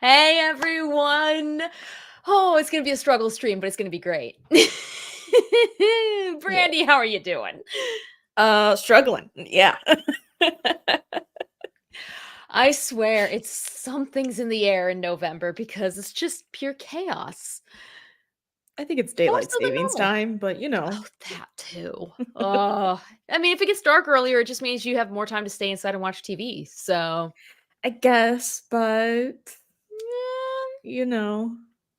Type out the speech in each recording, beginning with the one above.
Hey everyone! Oh, it's gonna be a struggle stream, but it's gonna be great. Yeah. Brandi, how are you doing? Struggling. Yeah. I swear it's something's in the air in November because it's just pure chaos. I think it's More daylight so than savings normal. time, but Oh, that too. I mean, if it gets dark earlier, it just means you have more time to stay inside and watch TV. So, I guess, but yeah,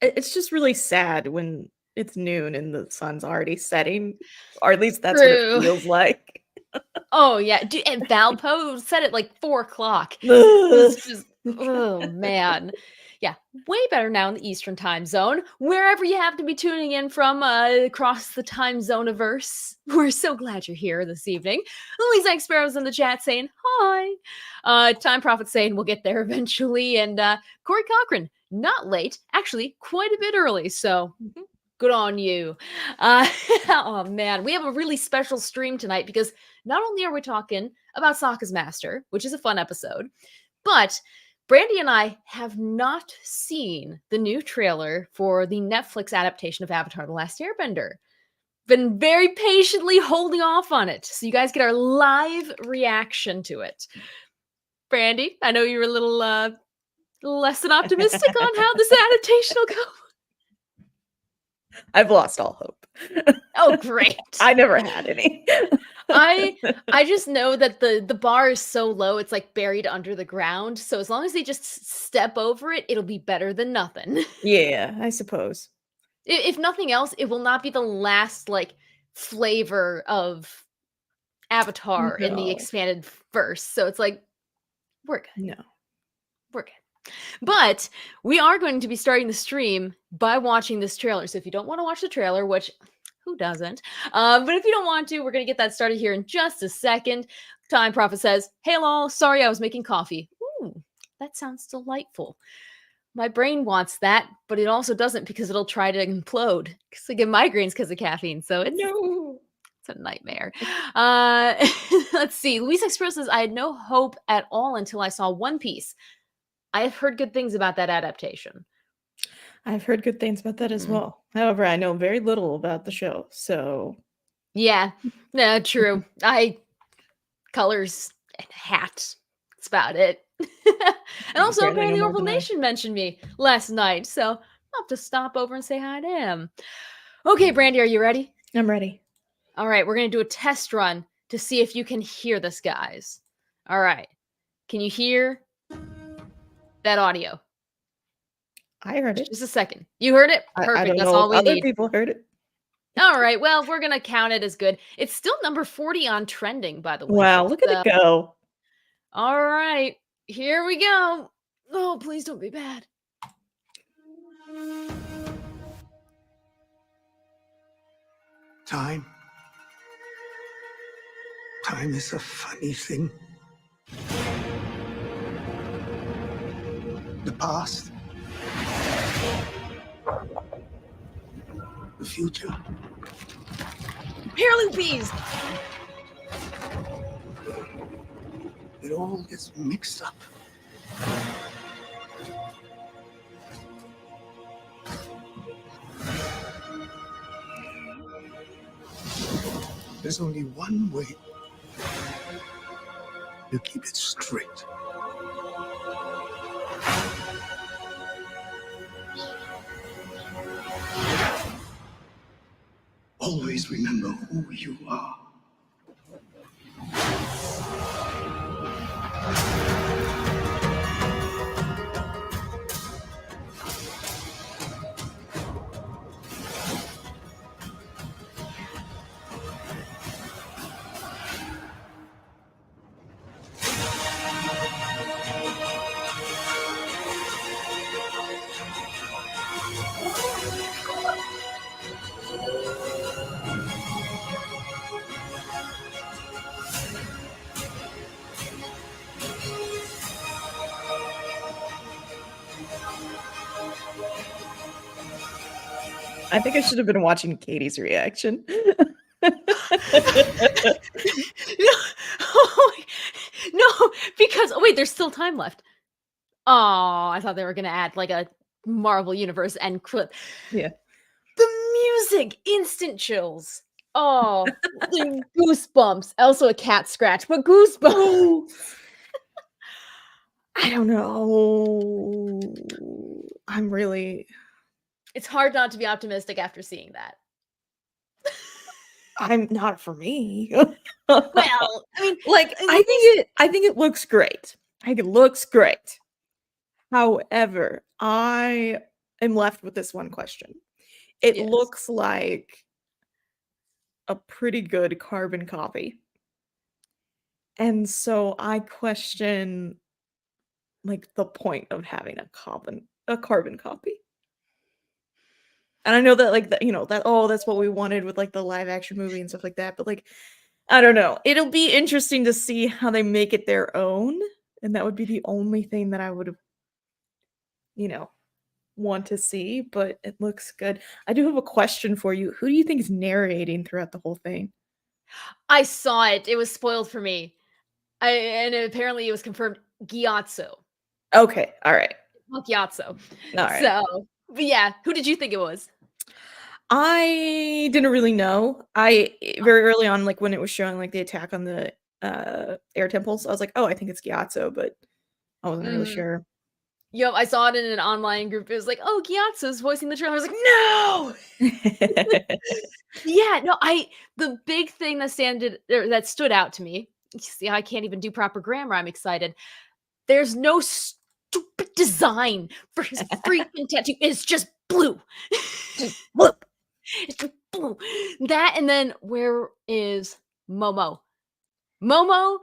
it's just really sad when it's noon and the sun's already setting, or at least that's what it true. feels like. Oh yeah, and Valpo said it like 4 o'clock. Ugh. It's just, oh man. Yeah, way better now in the Eastern time zone. Wherever you have to be tuning in from across the time zone-averse. We're so glad you're here this evening. Lisa X Sparrow's in the chat saying hi. Time Prophet saying we'll get there eventually. And Corey Cochran, not late, actually quite a bit early. So good on you. Oh man, we have a really special stream tonight because not only are we talking about Sokka's Master, which is a fun episode, but Brandi and I have not seen the new trailer for the Netflix adaptation of Avatar: The Last Airbender. Been very patiently holding off on it, so you guys get our live reaction to it. Brandi, I know you're a little less than optimistic on how this adaptation will go. I've lost all hope. Oh, great. I never had any. I just know that the bar is so low, it's like buried under the ground. So as long as they just step over it, it'll be better than nothing. Yeah, I suppose. If nothing else, it will not be the last like flavor of Avatar in the No, expanded verse. So it's like we're good. no. We're good. But we are going to be starting the stream by watching this trailer. So if you don't want to watch the trailer, which who doesn't? But if you don't want to, we're going to get that started here in just a second. Time Prophet says, hey, lol, sorry I was making coffee. Ooh, that sounds delightful. My brain wants that, but it also doesn't because it'll try to implode because I get migraines because of caffeine. So it's a nightmare. Let's see. Luis Express says, I had no hope at all until I saw One Piece. I have heard good things about that adaptation. I've heard good things about that as well. However, I know very little about the show, so Yeah, true. Colors and hat. That's about it. And also, apparently no apparently, more Orville than I. Nation mentioned me last night, so I'll have to stop over and say hi to him. Okay, Brandi, are you ready? I'm ready. All right, we're gonna do a test run to see if you can hear this, guys. All right, can you hear that audio? I heard it. Just a second. You heard it? I Perfect. don't That's know all if we other need. people heard it. All right. Well, we're gonna count it as good. It's still number 40 on trending, by the way. Wow, look at it go. All right. Here we go. Oh, please don't be bad. Time. Time is a funny thing. The past. The future. Peas. It all gets mixed up. There's only one way to keep it straight. Always remember who you are. I think I should have been watching Katie's reaction. No, oh, no, because wait, there's still time left. Oh, I thought they were gonna add like a Marvel Universe end clip. Yeah. The music, instant chills. Oh, goosebumps. Also a cat scratch, but goosebumps. Oh, I don't know. I'm really It's hard not to be optimistic after seeing that. I'm not for me. Well, I mean, Like, at least I think it looks great. I think it looks great. However, I am left with this one question. It yes. looks like a pretty good carbon copy. And so I question like the point of having a carbon copy. And I know that like that, you know, that oh, that's what we wanted with like the live action movie and stuff like that, but like I don't know. It'll be interesting to see how they make it their own, and that would be the only thing that I would, you know, want to see, but it looks good. I do have a question for you. Who do you think is narrating throughout the whole thing? I saw it. It was spoiled for me. And apparently it was confirmed Gyatso. Okay, all right. Well, Gyatso. All right. So, but yeah, who did you think it was? I didn't really know. Very early on, like when it was showing like the attack on the air temples, I was like, oh, I think it's Gyatso, but I wasn't really Mhm. sure. Yep, I saw it in an online group. It was like, "Oh, Gyatso's voicing the trailer." I was like, "No!" Yeah, no, the big thing that stood out to me, you see, I can't even do proper grammar, I'm excited. There's no stupid design for his freaking tattoo. It's just blue. Whoop. It's just blue. That and then where is Momo? Momo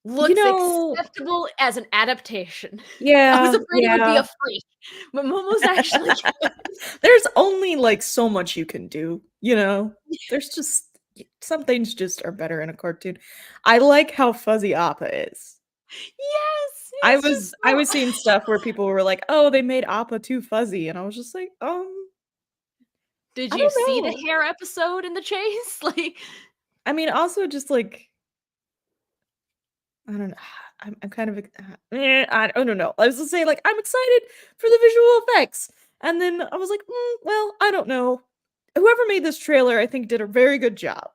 You looks know, acceptable as an adaptation. I was yeah, afraid it would be yeah. a freak, but Momo's actually good. There's only like so much you can do, you know? There's just some things just are better in a cartoon. I like how fuzzy Appa is. Yes, it's just I so was seeing stuff where people were like, "Oh, they made Appa too fuzzy," and I was just like, Did I you don't see the know." hair episode in the chase? Like, I mean, also just like I don't know. I'm kind of I don't know. I was just saying like I'm excited for the visual effects, and then I was like, well, I don't know. Whoever made this trailer, I think, did a very good job.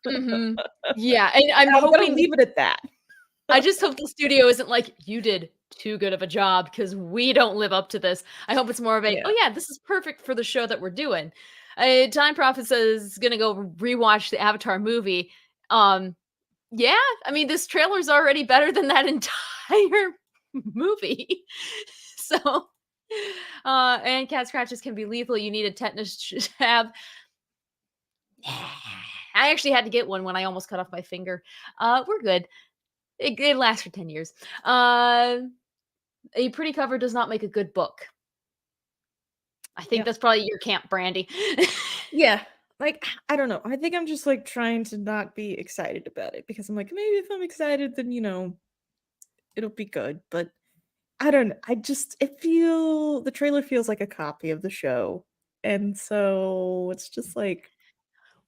mhm. Yeah, and I'm I'm gonna hoping leave it at that. I just hope the studio isn't like, "You did too good of a job because we don't live up to this." I hope it's more of a, Yeah. "Oh, yeah, this is perfect for the show that we're doing." Time Prophet says gonna go rewatch the Avatar movie. Um, yeah, I mean, this trailer's already better than that entire movie. So, and cat scratches can be lethal. You need a tetanus jab. I actually had to get one when I almost cut off my finger. We're good. It lasts for 10 years. Uh, a pretty cover does not make a good book. I think Yeah. that's probably your camp, Brandy. Yeah. Like, I don't know. I think I'm just like trying to not be excited about it because I'm like, maybe if I'm excited, then it'll be good. But I don't know. The trailer feels like a copy of the show. And so it's just like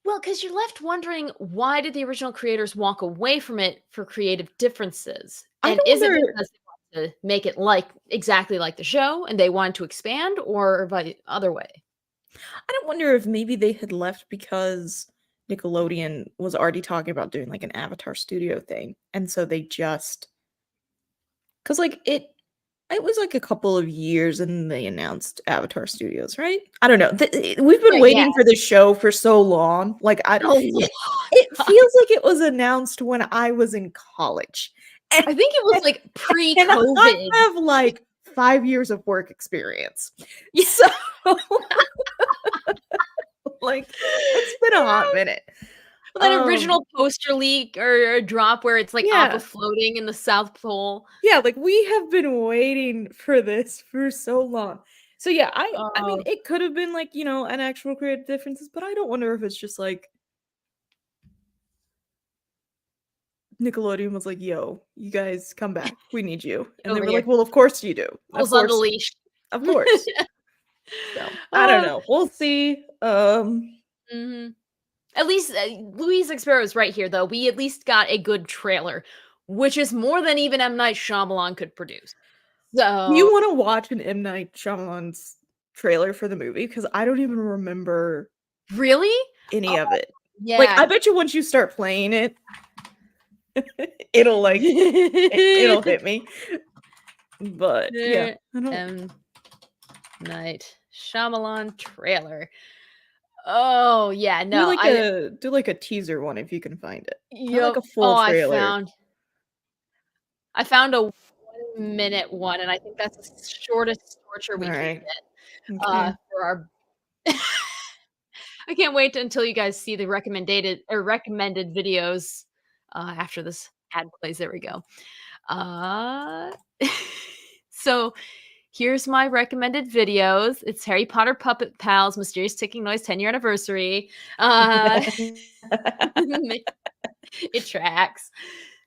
Well, because you're left wondering why did the original creators walk away from it for creative differences? I And don't is it wonder because they want to make it like exactly like the show and they wanted to expand or by other way? I don't wonder if maybe they had left because Nickelodeon was already talking about doing like an Avatar studio thing. And so they just because like it was like a couple of years and then they announced Avatar Studios, right? I don't know. We've been Right, yeah. waiting for this show for so long. Like A lot. it feels like it was announced when I was in college. And, I think it was like and I pre-COVID. have like 5 years of work experience. Yeah. So like it's been a hot minute. Well, that original poster leak or drop where it's like Appa Yeah. floating in the South Pole. Yeah, like, we have been waiting for this for so long. So, yeah, I mean, Oh, it could have been, like, an actual creative differences, but I don't wonder if it's just, like Nickelodeon was like, "Yo, you guys come back. We need you." get And they over were like, here. "Well, of course you do. Of Pulls on the course. leash. Of course." So, I don't Uh, know. We'll see. mhm. At least, Louise Expero is right here, though. We at least got a good trailer, which is more than even M. Night Shyamalan could produce. Do you So, want to watch an M. Night Shyamalan's trailer for the movie? Because I don't even remember really? any Oh, of it. Like, yeah. I bet you once you start playing it, it'll like it'll hit me. But yeah, I don't. M. Night Shyamalan trailer. Oh, yeah, no, Do like a teaser one if you can find it. Not like yep. a Oh, full trailer. I found a 1-minute one, and I think that's the shortest torture we All can right. get, Okay. for our I can't wait until you guys see the recommended videos, after this ad plays. There we go. Uh, so here's my recommended videos. It's Harry Potter Puppet Pals, Mysterious Ticking Noise 10-year anniversary. Uh, it tracks.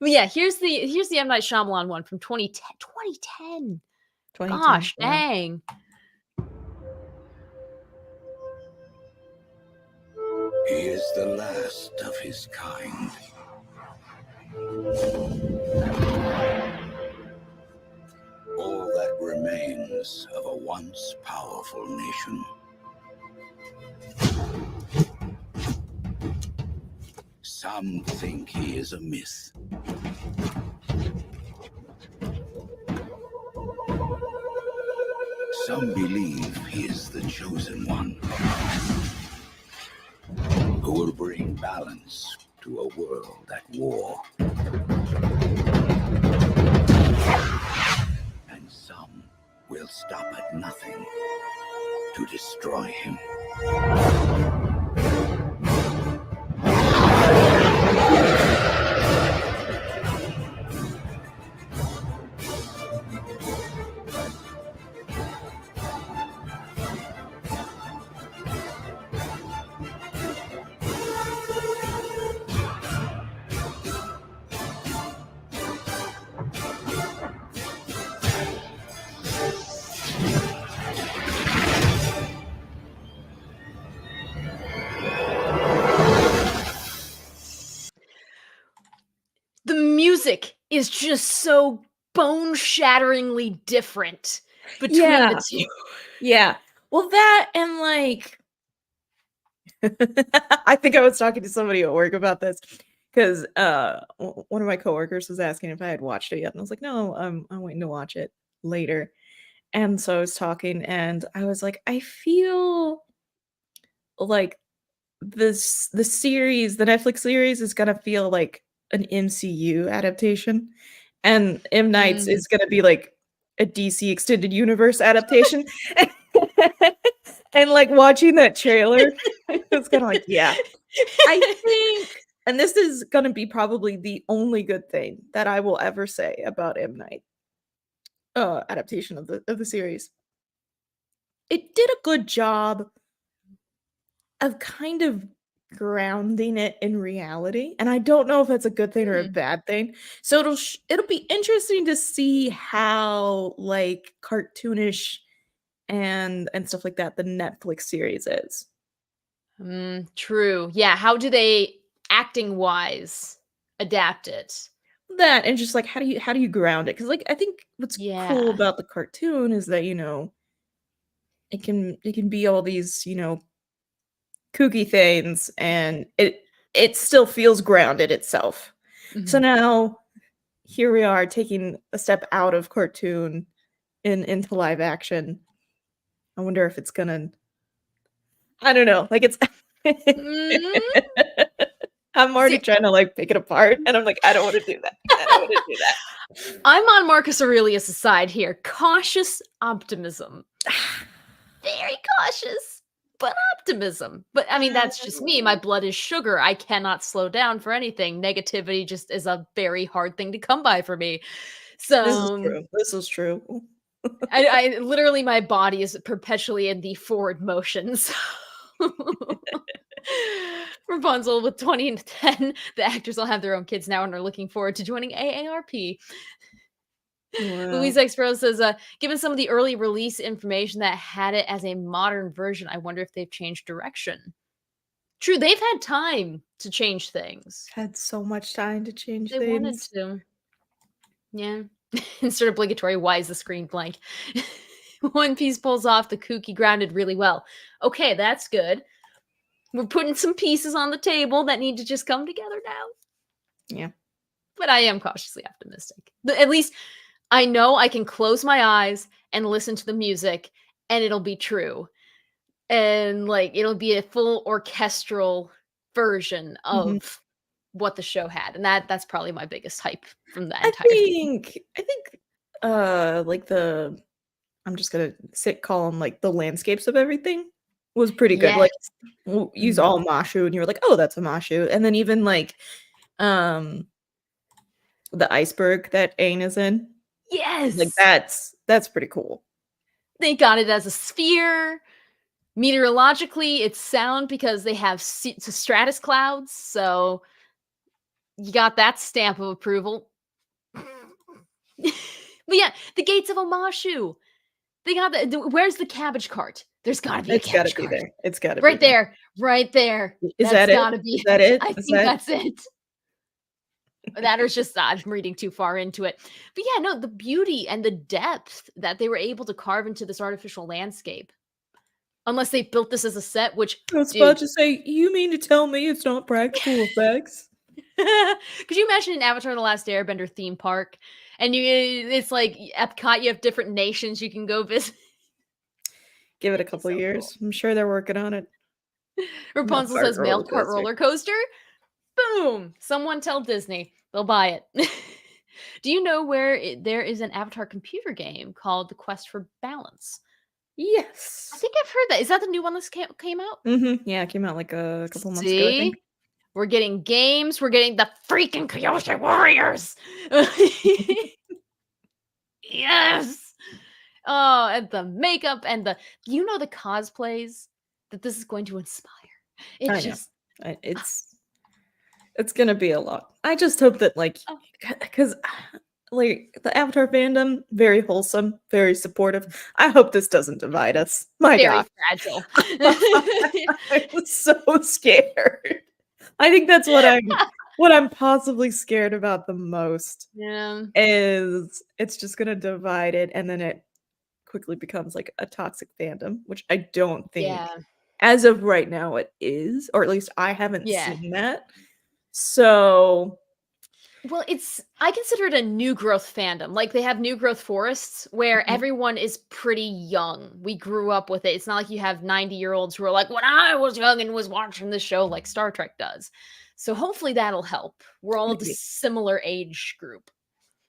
But yeah, here's the M. Night Shyamalan one from 2010. 2010. 2010. Gosh, Wow. dang. He is the last of his kind. All that remains of a once powerful nation. Some think he is a myth. Some believe he is the chosen one, who will bring balance to a world at war. And some will stop at nothing to destroy him. The music is just so bone-shatteringly different between the Yeah. 2. Yeah. Well, that and like I think I was talking to somebody at work about this because one of my coworkers was asking if I had watched it yet, and I was like, no, I'm waiting to watch it later. And so I was talking, and I was like, I feel like the series, the Netflix series, is gonna feel like an MCU adaptation, and M. Night's Mm. is gonna be like a DC extended universe adaptation. And like watching that trailer, it's kind of like, yeah, I think, and this is gonna be probably the only good thing that I will ever say about M. Night adaptation of the series. It did a good job of kind of grounding it in reality, and I don't know if that's a good thing or a Mm. bad thing. So it'll be interesting to see how like cartoonish and stuff like that the Netflix series is. True. Yeah, how do they, acting-wise, adapt it? That and just like how do you ground it? Because like I think what's cool Yeah. about the cartoon is that it can be all these kooky things, and it still feels grounded itself. So Mhm. now here we are taking a step out of cartoon into live action. I wonder if it's gonna. I don't know. Like it's. Mm. I'm already See, trying to like pick it apart, and I'm like, I don't want to do that. I don't want to do that. I'm on Marcus Aurelius' side here. Cautious optimism. Very cautious, but optimism. But I mean, that's just me. My blood is sugar. I cannot slow down for anything. Negativity just is a very hard thing to come by for me. So This is true. This is true. I literally my body is perpetually in the forward motions. Rapunzel with 20 and 10. The actors will have their own kids now and are looking forward to joining AARP. Wow. Louise Expro says, given some of the early release information that had it as a modern version, I wonder if they've changed direction. True, they've had time to change things. Had so much time to change They wanted things. to. Yeah. Insert obligatory, why is the screen blank? One Piece pulls off the kooky grounded really well. Okay, that's good. We're putting some pieces on the table that need to just come together now. Yeah. But I am cautiously optimistic. At least I know I can close my eyes and listen to the music and it'll be true. And like it'll be a full orchestral version Mhm. of what the show had. And that's probably my biggest hype from that I entire thing. think, like I'm just gonna call them like the landscapes of everything was pretty good. Yes. Like you Mhm. saw Mashu and you were like, oh, that's a Mashu. And then even like um the iceberg that Aang is in, like Yes. that's pretty cool. They got it as a sphere. Meteorologically, it's sound because they have stratus clouds. So you got that stamp of approval. But yeah, the gates of Omashu. They got where's the cabbage cart? There's gotta be a It's gotta cabbage be cart. there. It's gotta be Right there. there. Right there. Is That's that it? gotta be Is that it. it? I Is think that that's it. That is just I'm reading too far into it. But yeah, no, the beauty and the depth that they were able to carve into this artificial landscape. Unless they built this as a set, which, I was dude, about to say, you mean to tell me it's not practical effects? could you imagine an Avatar: The Last Airbender theme park? And it's like Epcot, you have different nations you can go visit. Give it a It'd be couple so cool. years. I'm sure they're working on it. Rapunzel Fart says mail cart roller coaster. Boom! Someone tell Disney. They'll buy it. Do you know where there is an Avatar computer game called The Quest for Balance? I Yes. think I've heard that. Is that the new one that came out? Yeah, it came out like a couple months ago, I See? think. We're getting games. We're getting the freaking Kyoshi Warriors. Yes. Oh, and the makeup and the the cosplays that this is going to inspire. I It's know. just It's gonna be a lot. I just hope that like oh, because like the Avatar fandom, very wholesome, very supportive. I hope this doesn't divide us. My very gosh. fragile. I'm so scared. I think that's what I'm possibly scared about the most Yeah. is it's just gonna divide it and then it quickly becomes like a toxic fandom, which I don't think Yeah. as of right now it is, or at least I haven't Yeah. seen that. So Well, I consider it a new growth fandom. Like they have new growth forests where Mhm. everyone is pretty young. We grew up with it. It's not like you have 90-year-olds who are like, when I was young and was watching this show like Star Trek does. So hopefully that'll help. We're all the Maybe. similar age group.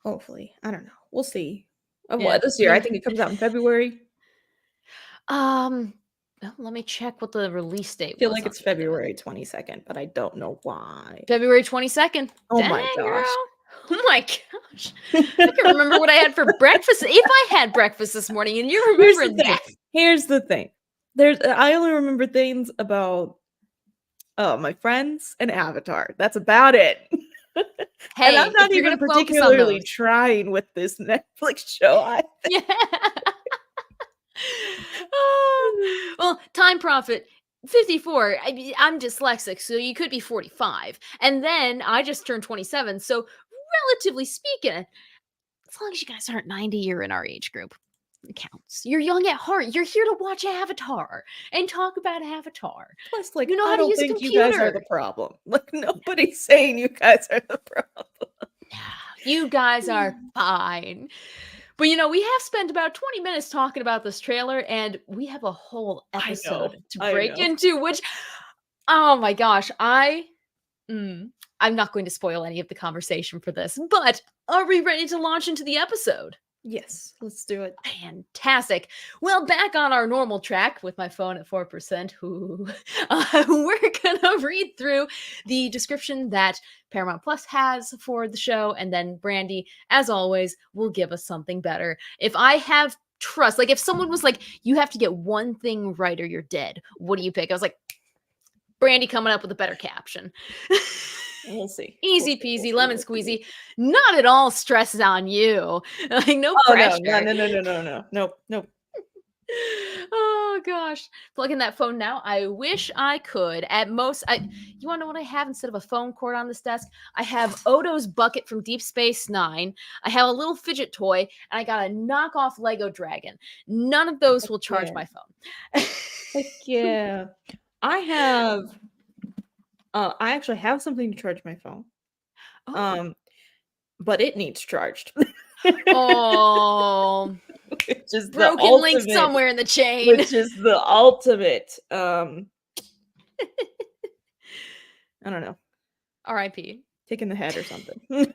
Hopefully. I don't know. We'll see. Of Yeah. what this I year? I mean, think it comes out in February. well, let me check what the release date I feel was like on it's the other one. February 22nd, but I don't know why. February 22nd. Oh Dang, my gosh. girl. Oh my gosh. I can remember what I had for breakfast. If I had breakfast this morning and you're Here's the remembering thing. that. Here's the thing. I only remember things about my friends and Avatar. That's about it. And I'm Hey, if not you're even gonna focus on particularly those. trying with this Netflix show. Yeah. Oh, well, time profit 54. I'm dyslexic, so you could be 45. And then I just turned 27. So, relatively speaking, as long as you guys aren't 90, you're in our age group. It counts. You're young at heart. You're here to watch Avatar and talk about Avatar. Plus, like, You know I how to don't use a think you guys are the computer. problem. Like, nobody's saying you guys are the problem. You guys are fine. But we have spent about 20 minutes talking about this trailer, and we have a whole I know. episode to I break know. into, which, oh my gosh, I'm not going to spoil any of the conversation for this, but are we ready to launch into the episode? Yes, let's do it. Fantastic. Well, back on our normal track with my phone at 4%, we're going to read through the description that Paramount Plus has for the show. And then Brandi, as always, will give us something better. If I have trust, like if someone was like, you have to get one thing right or you're dead, what do you pick? I was like, Brandi coming up with a better caption. We'll see. Easy peasy, lemon squeezy. Not at all stresses on you. Like no Oh pressure. no. Nope. Oh Oh gosh. Plug in that phone now. I wish I could. At most, you want to know what I have instead of a phone cord on this desk? I have Odo's bucket from Deep Space Nine. I have a little fidget toy, and I got a knockoff Lego dragon. None of those will charge yeah. my phone. Heck yeah. I actually have something to charge my phone. Oh. But it needs charged. Oh. Which is the Broken link ultimate, somewhere in the chain. which is the ultimate. I don't know. R.I.P. Kick in the head or something.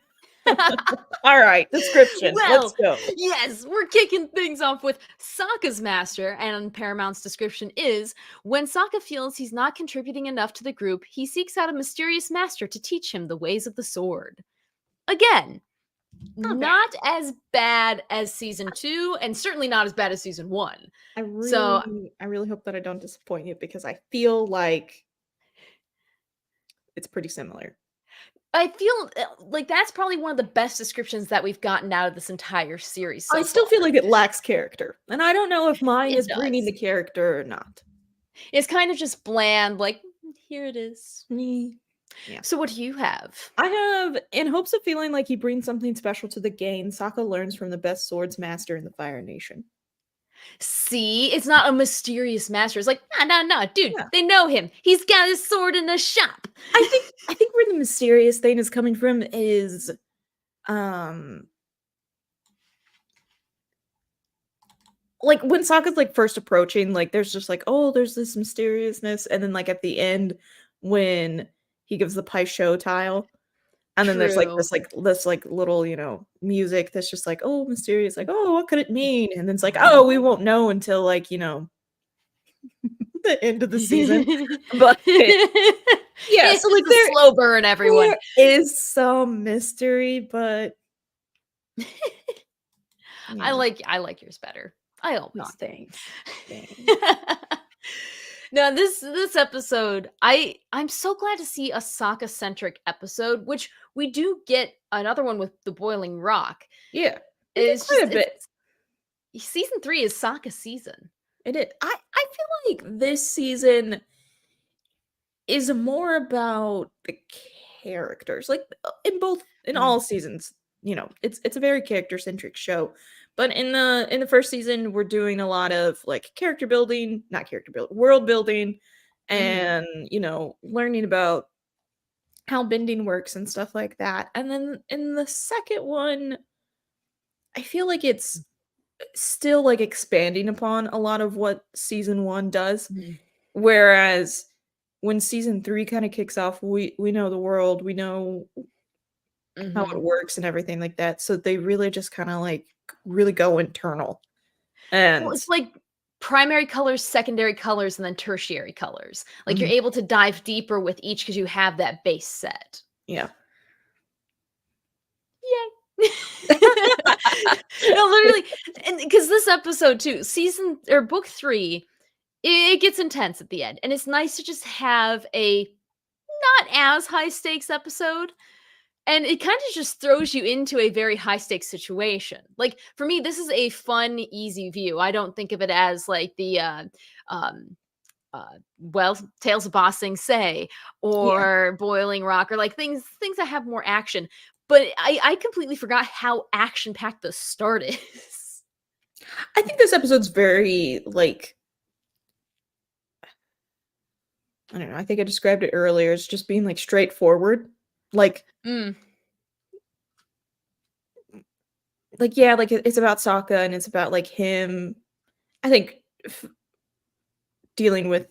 All right, description. Let's go. Yes, we're kicking things off with Sokka's master, and Paramount's description is when Sokka feels he's not contributing enough to the group, he seeks out a mysterious master to teach him the ways of the sword. Again, not as bad as season 2, and certainly not as bad as season 1. I really hope that I don't disappoint you because I feel like it's pretty similar. I feel like that's probably one of the best descriptions that we've gotten out of this entire series. I still feel like it lacks character, and I don't know if mine is bringing does. the character or not. It's kind of just bland, like, here it is. Yeah. So what do you have? I have, in hopes of feeling like he brings something special to the game, Sokka learns from the best swords master in the Fire Nation. See, it's not a mysterious master. It's like, no, dude, Yeah. they know him. He's got his sword in the shop. I think where the mysterious thing is coming from is, like when Sokka's like first approaching, like there's just like, oh, there's this mysteriousness, and then like at the end when he gives the Pai Sho tile, and then there's like this little, music that's just like, oh, mysterious, like, oh, what could it mean? And then it's like, oh, we won't know until like, the end of the season. But yeah, so like there's a slow burn, everyone. There is some mystery, but I like yours better. I always not do. thanks. Now this episode, I'm so glad to see a Sokka centric episode, which we do get another one with the Boiling Rock. Yeah, it's quite just a bit. Season 3 is Sokka season. It is. I feel like this season is more about the characters. Like in all seasons, it's a very character centric show. But in the first season, we're doing a lot of like world building, and learning about how bending works and stuff like that. And then in the second one, I feel like it's still like expanding upon a lot of what season 1 does. Whereas when season 3 kind of kicks off, we know the world, we know how it works and everything like that. So they really just kind of like really go internal. And it's like primary colors, secondary colors, and then tertiary colors. Like you're able to dive deeper with each because you have that base set. Yeah. Yay. No, literally, and because this episode too, book 3, it gets intense at the end, and it's nice to just have a not as high stakes episode. And it kind of just throws you into a very high stakes situation. Like for me, this is a fun, easy view. I don't think of it as like the Tales of Ba Sing Se or Boiling Rock or like things that have more action. But I completely forgot how action packed the start is. I think this episode's very like, I don't know. I think I described it earlier as just being like straightforward. Like, like it's about Sokka and it's about like him. I think dealing with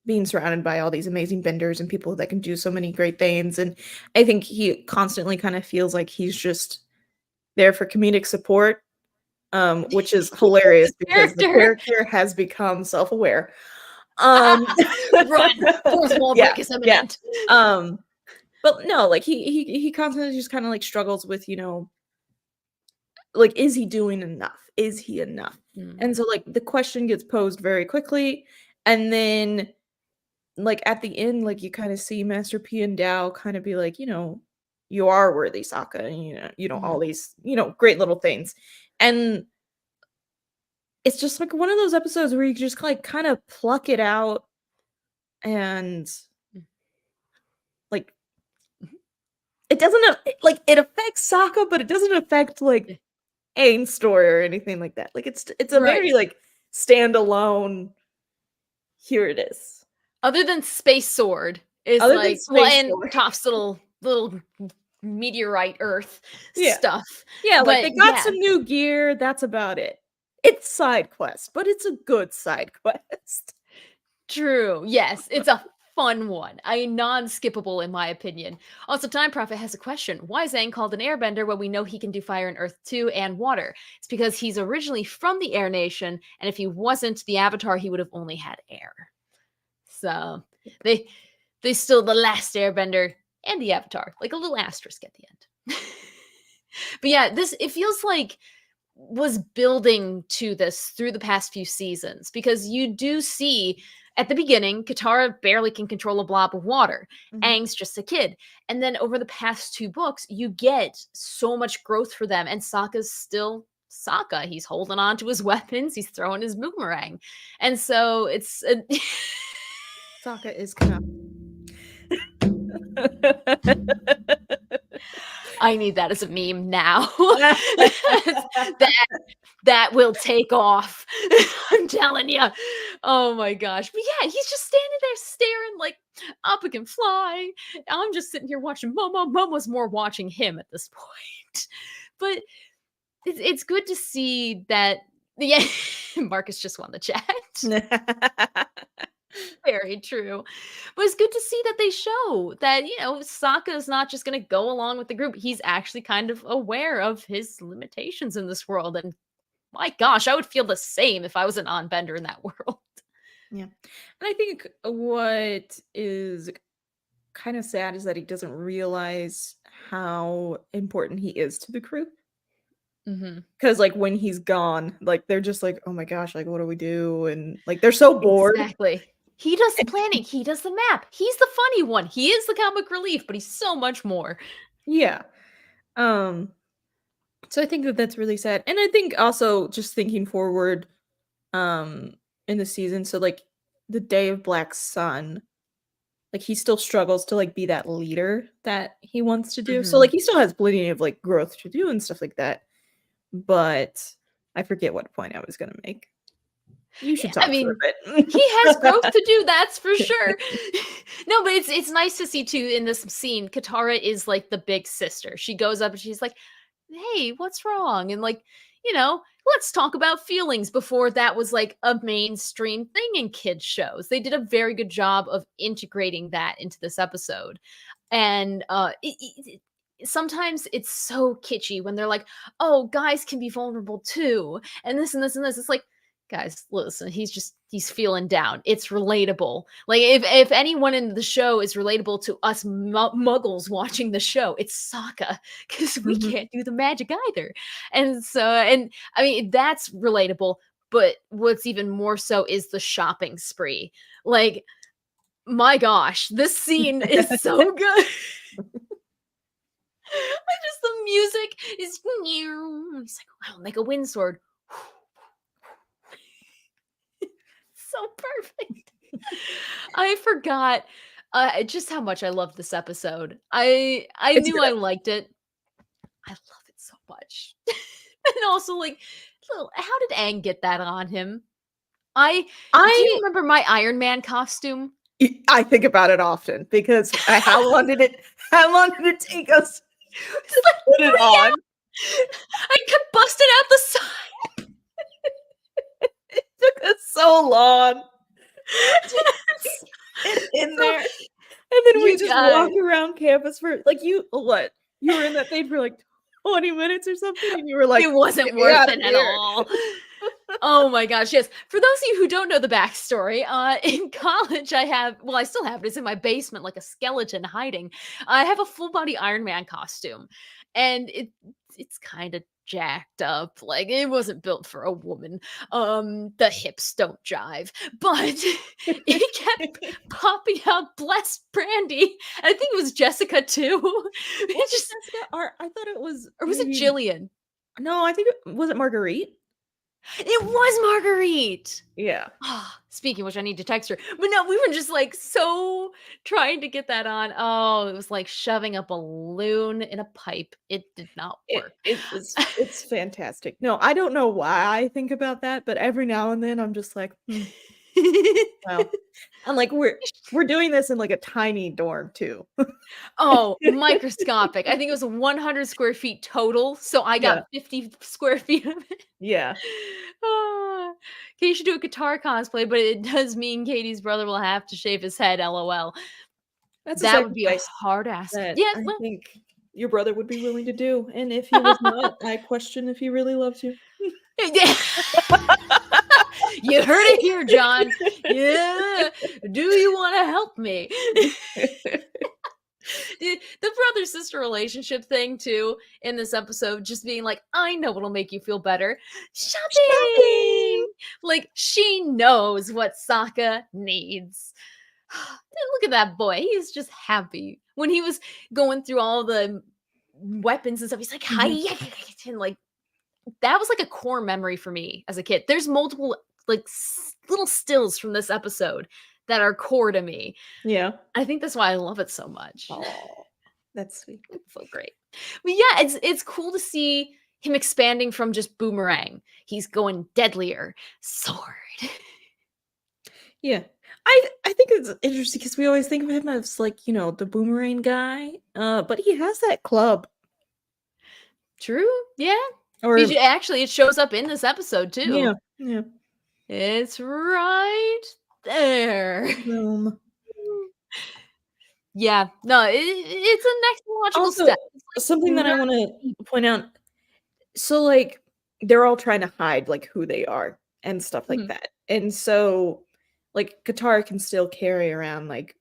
being surrounded by all these amazing benders and people that can do so many great things, and I think he constantly kind of feels like he's just there for comedic support, which is hilarious because the character has become self-aware. Run, fourth wall break is imminent. But no, like he constantly just kind of like struggles with, like, is he doing enough? Is he enough? And so like the question gets posed very quickly, and then like at the end, like you kind of see Master P and Dao kind of be like, you are worthy, Sokka, and all these, great little things. And it's just like one of those episodes where you just like kind of pluck it out and like it doesn't like it affects Sokka, but it doesn't affect like Aang's story or anything like that. Like it's a very Right. like standalone. Here it is. Other than Space Sword is Other than like, well, Space and Sword. Toph's little meteorite Earth Yeah. stuff. Yeah, like But they got yeah, some new gear. That's about it. It's side quest, but it's a good side quest. true. Yes, it's a fun one. A non-skippable in my opinion. Also, Time Prophet has a question. Why is Aang called an airbender when we know he can do fire and earth too and water? It's because he's originally from the Air Nation, and if he wasn't the Avatar, he would have only had air. So they still the last airbender and the Avatar, like a little asterisk at the end. But yeah, this it feels like was building to this through the past few seasons because you do see at the beginning, Katara barely can control a blob of water. Mhm. Aang's just a kid. And then over the past 2 books, you get so much growth for them. And Sokka's still Sokka. He's holding on to his weapons, he's throwing his boomerang. And so it's. Sokka is kind I need that as a meme now. that will take off. I'm telling you. Oh my gosh. But yeah, he's just standing there staring like up and can fly. I'm just sitting here watching Momo. Momo's more watching him at this point. But it's good to see that yeah, Marcus just won the chat. Very true. But it's good to see that they show that, Sokka is not just going to go along with the group. He's actually kind of aware of his limitations in this world. And my gosh, I would feel the same if I was an on-bender in that world. Yeah. And I think what is kind of sad is that he doesn't realize how important he is to the crew. Mm-hmm. Because like when he's gone, like they're just like, oh my gosh, like what do we do? And like they're so bored. Exactly. He does the planning. He does the map. He's the funny one. He is the comic relief, but he's so much more. Yeah. So I think that that's really sad. And I think also just thinking forward in the season, so like the Day of Black Sun, like he still struggles to like be that leader that he wants to do. So Mhm. like he still has plenty of like growth to do and stuff like that. But I forget what point I was gonna make. You should talk I mean, for a bit. he has growth to do, that's for sure. No, but it's nice to see too in this scene, Katara is like the big sister. She goes up and she's like, "Hey, what's wrong?" And like, let's talk about feelings before that was like a mainstream thing in kids shows. They did a very good job of integrating that into this episode. And sometimes it's so kitschy when they're like, "Oh, guys can be vulnerable too." And this and this and this. It's like, guys, listen, he's feeling down. It's relatable. Like if anyone in the show is relatable to us muggles watching the show, it's Sokka because we Mhm. can't do the magic either. And I mean that's relatable, but what's even more so is the shopping spree. Like, my gosh, this scene is so good. Just the music is he's like, "I'll make a wind sword." So perfect. I forgot just how much I loved this episode. I It's knew good. I liked it. I love it so much. And also like how did Aang get that on him? Do you remember my Iron Man costume? I think about it often because how long did it take us to put it on? I kept busting out the side. It took us so long to get in So, there. And then we you just guys, walked around campus for like you were in that thing for like 20 minutes or something, and you were like, it wasn't "Get me worth out of it at here." all. Oh my gosh, yes. For those of you who don't know the backstory, in college I still have it. It's in my basement like a skeleton hiding. I have a full body Iron Man costume, and it's kind of jacked up. Like it wasn't built for a woman. The hips don't jive, but it kept popping out. Bless Brandy. I think it was Jessica too. It just Jessica? Or I thought it was or was it maybe Jillian? no, I think was it Marguerite? It was Marguerite. Yeah. Speaking of which, I need to text her. But no, we were just like so trying to get that on. Oh, it was like shoving a balloon in a pipe. It did not work. It's fantastic. No, I don't know why I think about that, but every now and then I'm just like, wow. I'm like, we're doing this in like a tiny dorm too. Oh, microscopic. I think it was 100 square feet total. So I Yeah. got 50 square feet of it. Yeah. Katie should do a guitar cosplay, but it does mean Katie's brother will have to shave his head. LOL. That's a That would be a sacrifice hard ask. that Yeah, I well. think your brother would be willing to do. And if he was not, I question if he really loves you. Yeah. You heard it here, John. Yeah. Do you want to help me? The brother-sister relationship thing too in this episode, just being like, I know what'll make you feel better. Shopping! Like, she knows what Sokka needs. Look at that boy. He's just happy. When he was going through all the weapons and stuff, he's like, hi, and like, that was like a core memory for me as a kid. There's multiple like little stills from this episode that are core to me. Yeah. I think that's why I love it so much. Oh, that's sweet. It's so great. But yeah, it's cool to see him expanding from just boomerang. He's going deadlier. Sword. Yeah. I think it's interesting because we always think of him as like, you know, the boomerang guy. But he has that club. True. Yeah. Or Actually, it shows up in this episode too. yeah. Yeah. It's right there. Boom. Yeah. No, it's a next logical Also, step. something that I want to point out. So, like, they're all trying to hide like who they are and stuff like that. And so, like, Katara can still carry around like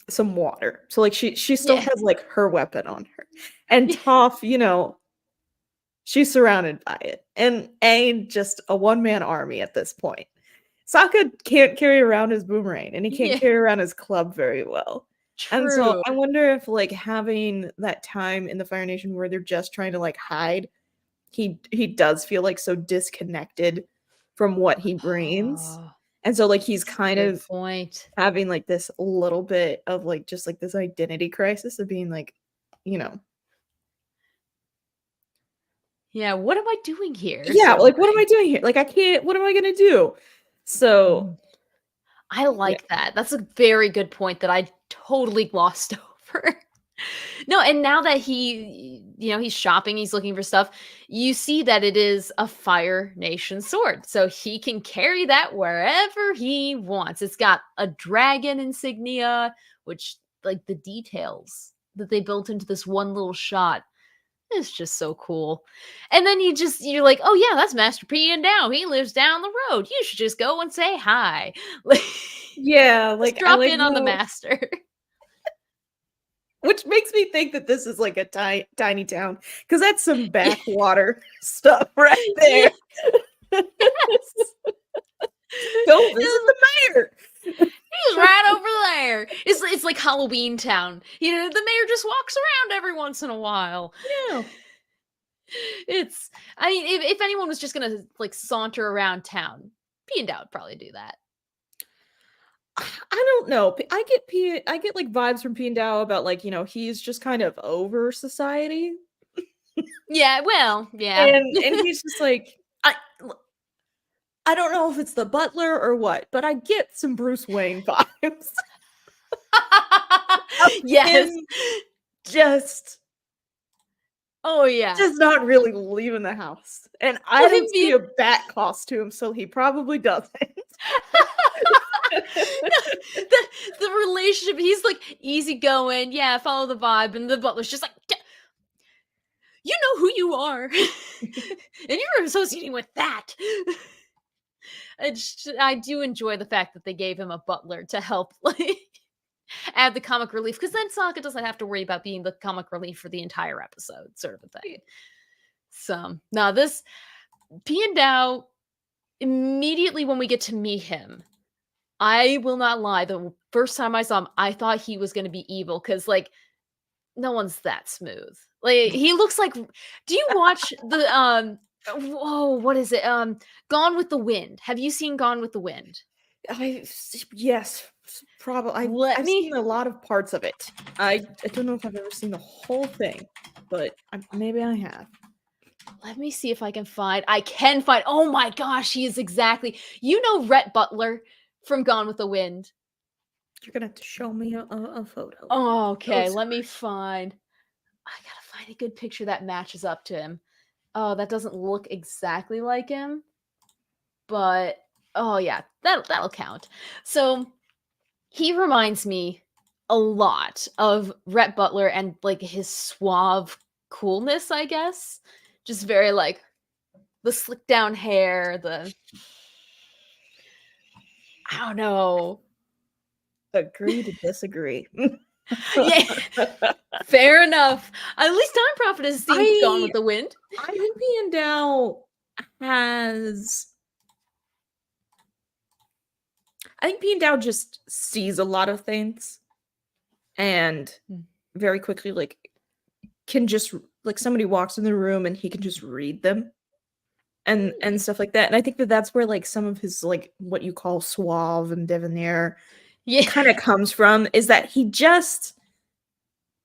some water. So like she still has like her weapon on her. And Toph, you know, she's surrounded by it. And ain't just a one-man army at this point. Sokka can't carry around his boomerang and he can't carry around his club very well. True. And so I wonder if like having that time in the Fire Nation where they're just trying to like hide, he does feel like so disconnected from what he brings. And so like he's kind of having like this little bit of like just like this identity crisis of being like, you know. Yeah, what am I doing here? Yeah, like what am I doing here? Like I can't, what am I gonna do? So I like that. That's a very good point that I totally glossed over. No, and now that he, you know, he's shopping, he's looking for stuff, you see that it is a Fire Nation sword. So he can carry that wherever he wants. It's got a dragon insignia, which like the details that they built into this one little shot is just so cool. And then you're like, oh yeah, that's Master P and Dow. He lives down the road. You should just go and say hi. Yeah, like drop in on the master. Which makes me think that this is like a tiny town because that's some backwater stuff right there. Yes. Go visit the mayor. He's right over there. It's like Halloween Town. You know, the mayor just walks around every once in a while. Yeah. I mean, if anyone was just gonna like saunter around town, P and Dow would probably do that. I don't know. I get like vibes from P and Dow about like, you know, he's just kind of over society. Yeah, well, yeah. And he's just like, I don't know if it's the butler or what, but I get some Bruce Wayne vibes. Yes. Just oh yeah. Just not really leaving the house. And I didn't see a bat costume, so he probably doesn't. the relationship, he's like easygoing, yeah, follow the vibe, and the butler's just like, you know who you are, and you're associating with that. I do enjoy the fact that they gave him a butler to help like add the comic relief, because then Sokka doesn't have to worry about being the comic relief for the entire episode, sort of a thing. So now this P and Dow, immediately when we get to meet him, I will not lie, the first time I saw him, I thought he was going to be evil, because like no one's that smooth. Like he looks like, do you watch the Whoa, what is it? Gone with the Wind. Have you seen Gone with the Wind? Yes, probably. Let I've seen me a lot of parts of it. I don't know if I've ever seen the whole thing, but maybe I have. let me see if I can find. Oh my gosh, he is exactly. You know Rhett Butler from Gone with the Wind. You're gonna have to show me a photo. Oh, Oh, okay, let me sorry. find. I gotta find a good picture that matches up to him. Oh, that doesn't look exactly like him, but oh yeah, that'll count. So he reminds me a lot of Rhett Butler and like his suave coolness, I guess. Just very like the slick down hair, the I don't know. Agree to disagree. Yeah, fair enough. At least Time Prophet has seen Gone I with the Wind. I think Piandao has. I think Piandao just sees a lot of things and Mm. very quickly like can just like somebody walks in the room and he can just read them and stuff like that. And I think that that's where like some of his like what you call suave and debonair Yeah. kind of comes from is that he just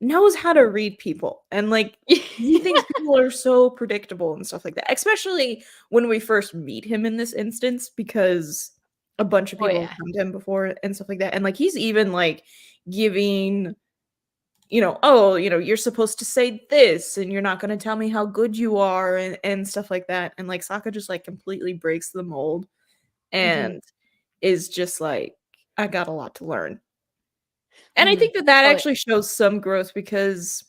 knows how to read people and like he thinks people are so predictable and stuff like that, especially when we first meet him in this instance because a bunch of Oh people have yeah. come to him before and stuff like that. And like he's even like giving, oh, you're supposed to say this and you're not going to tell me how good you are and stuff like that. And like Sokka just like completely breaks the mold Mhm. and is just like, I got a lot to learn. And I Mhm. think that that Oh yeah. actually shows some growth because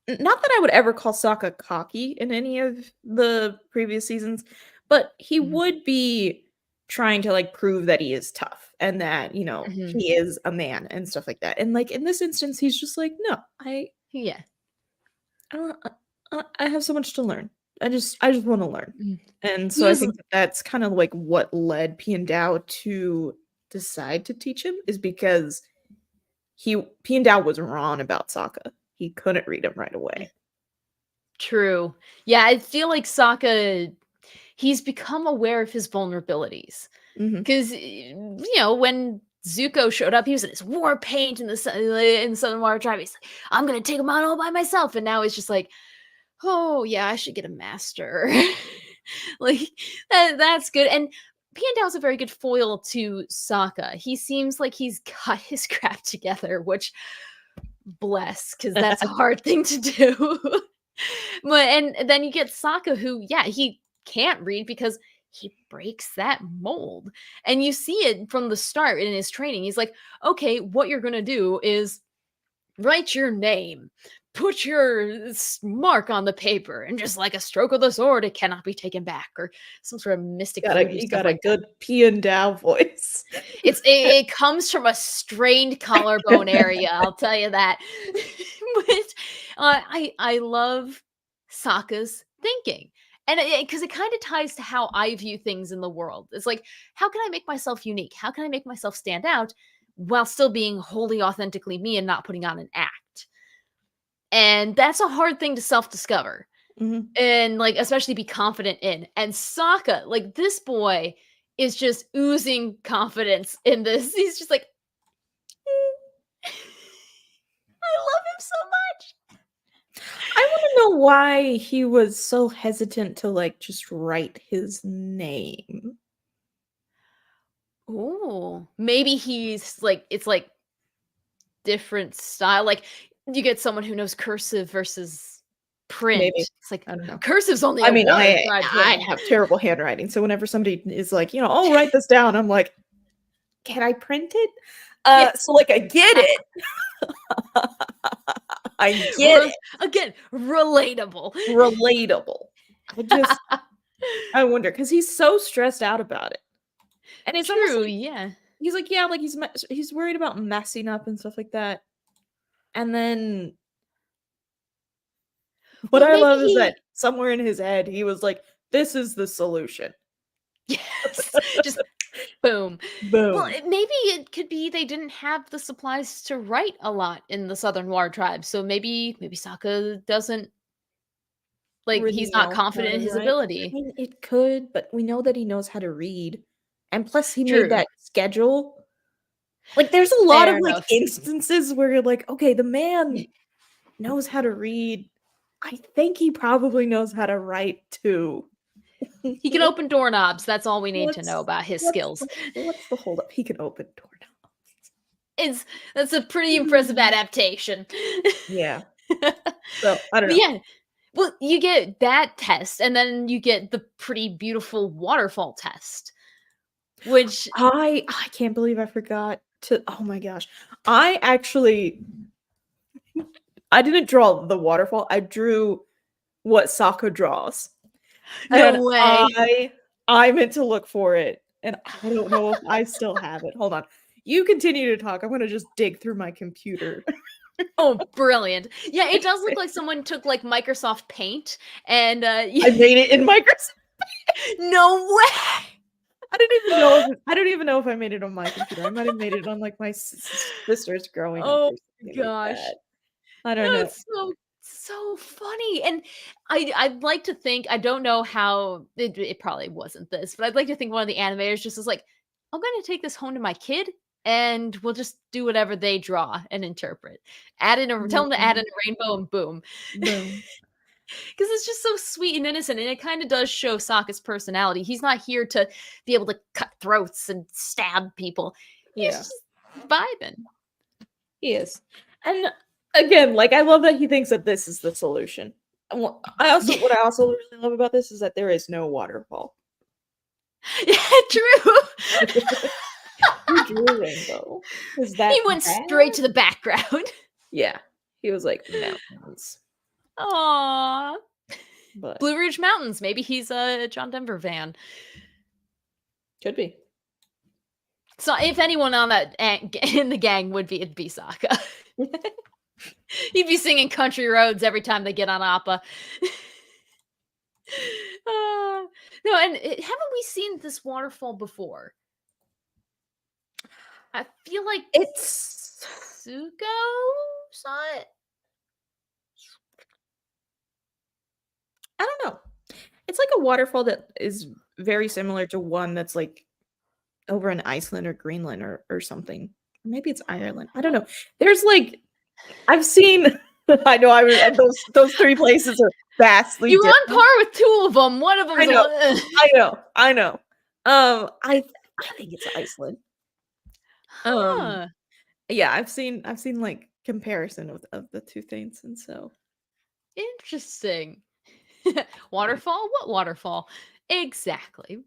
not that I would ever call Sokka cocky in any of the previous seasons, but he Mhm. would be trying to like prove that he is tough and that, Mhm. he is a man and stuff like that. And like in this instance, he's just like, no, Yeah. I have so much to learn. I just want to learn. Mhm. And so He I is think that that's kind of like what led Piandao to decide to teach him is because Piandao was wrong about Sokka. He couldn't read him right away. true. Yeah, I feel like Sokka he's become aware of his vulnerabilities. Mhm. 'Cause, when Zuko showed up, he was in his war paint in the Southern Water Tribe. He's like, "I'm gonna take him on all by myself," and now he's just like, "Oh, yeah, I should get a master." Like, that's good, and Piandao's a very good foil to Sokka. He seems like he's got his crap together, which bless, because that's a hard thing to do. But and then you get Sokka who, yeah, he can't read because he breaks that mold. And you see it from the start in his training. He's like, okay, what you're gonna do is write your name, put your mark on the paper, and just like a stroke of the sword, it cannot be taken back, or some sort of mystic voodoo You stuff got a like that. good Piandao voice. It comes from a strained collarbone area, I'll tell you that. But, I love Sokka's thinking, and because it kinda ties to how I view things in the world. It's like, how can I make myself unique? How can I make myself stand out while still being wholly authentically me and not putting on an act? And that's a hard thing to self-discover Mhm. and, like, especially be confident in. And Sokka, like, this boy is just oozing confidence in this. He's just like, I love him so much. I wanna know why he was so hesitant to, like, just write his name. Ooh, maybe he's like it's like different style. Like you get someone who knows cursive versus print. Maybe. It's like I don't know. cursive's only I a mean, water I tribe I thing. have terrible handwriting, so whenever somebody is like, "Oh, write this down," I'm like, "Can I print it?" Yeah. So, like, I get it. I get it. Again, relatable. Relatable. I wonder because he's so stressed out about it, and it's almost True, like yeah. he's like, yeah, like he's worried about messing up and stuff like that, and then what Well, I maybe love is that he somewhere in his head, he was like, "This is the solution." yes, just boom. Well, Boom. maybe it could be they didn't have the supplies to write a lot in the Southern War tribe. So maybe Sokka doesn't Like, really he's not know how confident to in his write. I ability. mean, it could, but we know that he knows how to read, and plus he made True. that schedule. Like, there's a lot of, Fair like, enough. instances where you're like, "Okay, the man knows how to read. I think he probably knows how to write too." He can open doorknobs, that's all we need to know What's about his skills. what's the hold up? He can open doorknobs. It's That's a pretty impressive adaptation. Yeah. So, I don't But know. yeah, well, you get that test, and then you get the pretty beautiful waterfall test, which I can't believe I forgot to oh my gosh. I actually I didn't draw the waterfall. I drew what Sokka draws. And no way. I meant to look for it, and I don't know if I still have it. Hold on. You continue to talk. I'm gonna just dig through my computer. Oh, brilliant. Yeah, it does look like someone took, like, Microsoft Paint and, I made it in Microsoft. no way! I don't even know if I made it on my computer. I might have made it on, like, my sister's growing up Oh or something like gosh. that. I don't know. That's so funny, and I'd like to think I don't know how it probably wasn't this, but I'd like to think one of the animators just was like, "I'm gonna take this home to my kid, and we'll just do whatever they draw and interpret. Tell them to add in a rainbow and boom." Boom. Because it's just so sweet and innocent, and it kinda does show Sokka's personality. He's not here to be able to cut throats and stab people. He's Yeah, just vibing. he is. And again, like, I love that he thinks that this is the solution. And what I also really love about this is that there is no waterfall. Yeah, true. Who drew a rainbow? Is that He went bad? straight to the background. Yeah. He was like, mountains. Aw. But Blue Ridge Mountains. Maybe he's a John Denver fan. could be. So if anyone on that in the gang would be, it'd be Sokka. He'd be singing Country Roads every time they get on Appa. No, and haven't we seen this waterfall before? I feel like It's Zuko saw it. I don't know. It's like a waterfall that is very similar to one that's like over in Iceland or Greenland or something. Maybe it's Ireland. I don't know. There's like I've seen I know those three places are vastly You were different. on par with two of them. One of them. I know. I think it's Iceland. Huh. Yeah, I've seen like comparison of the two things, and so Interesting. Waterfall? What waterfall? Exactly.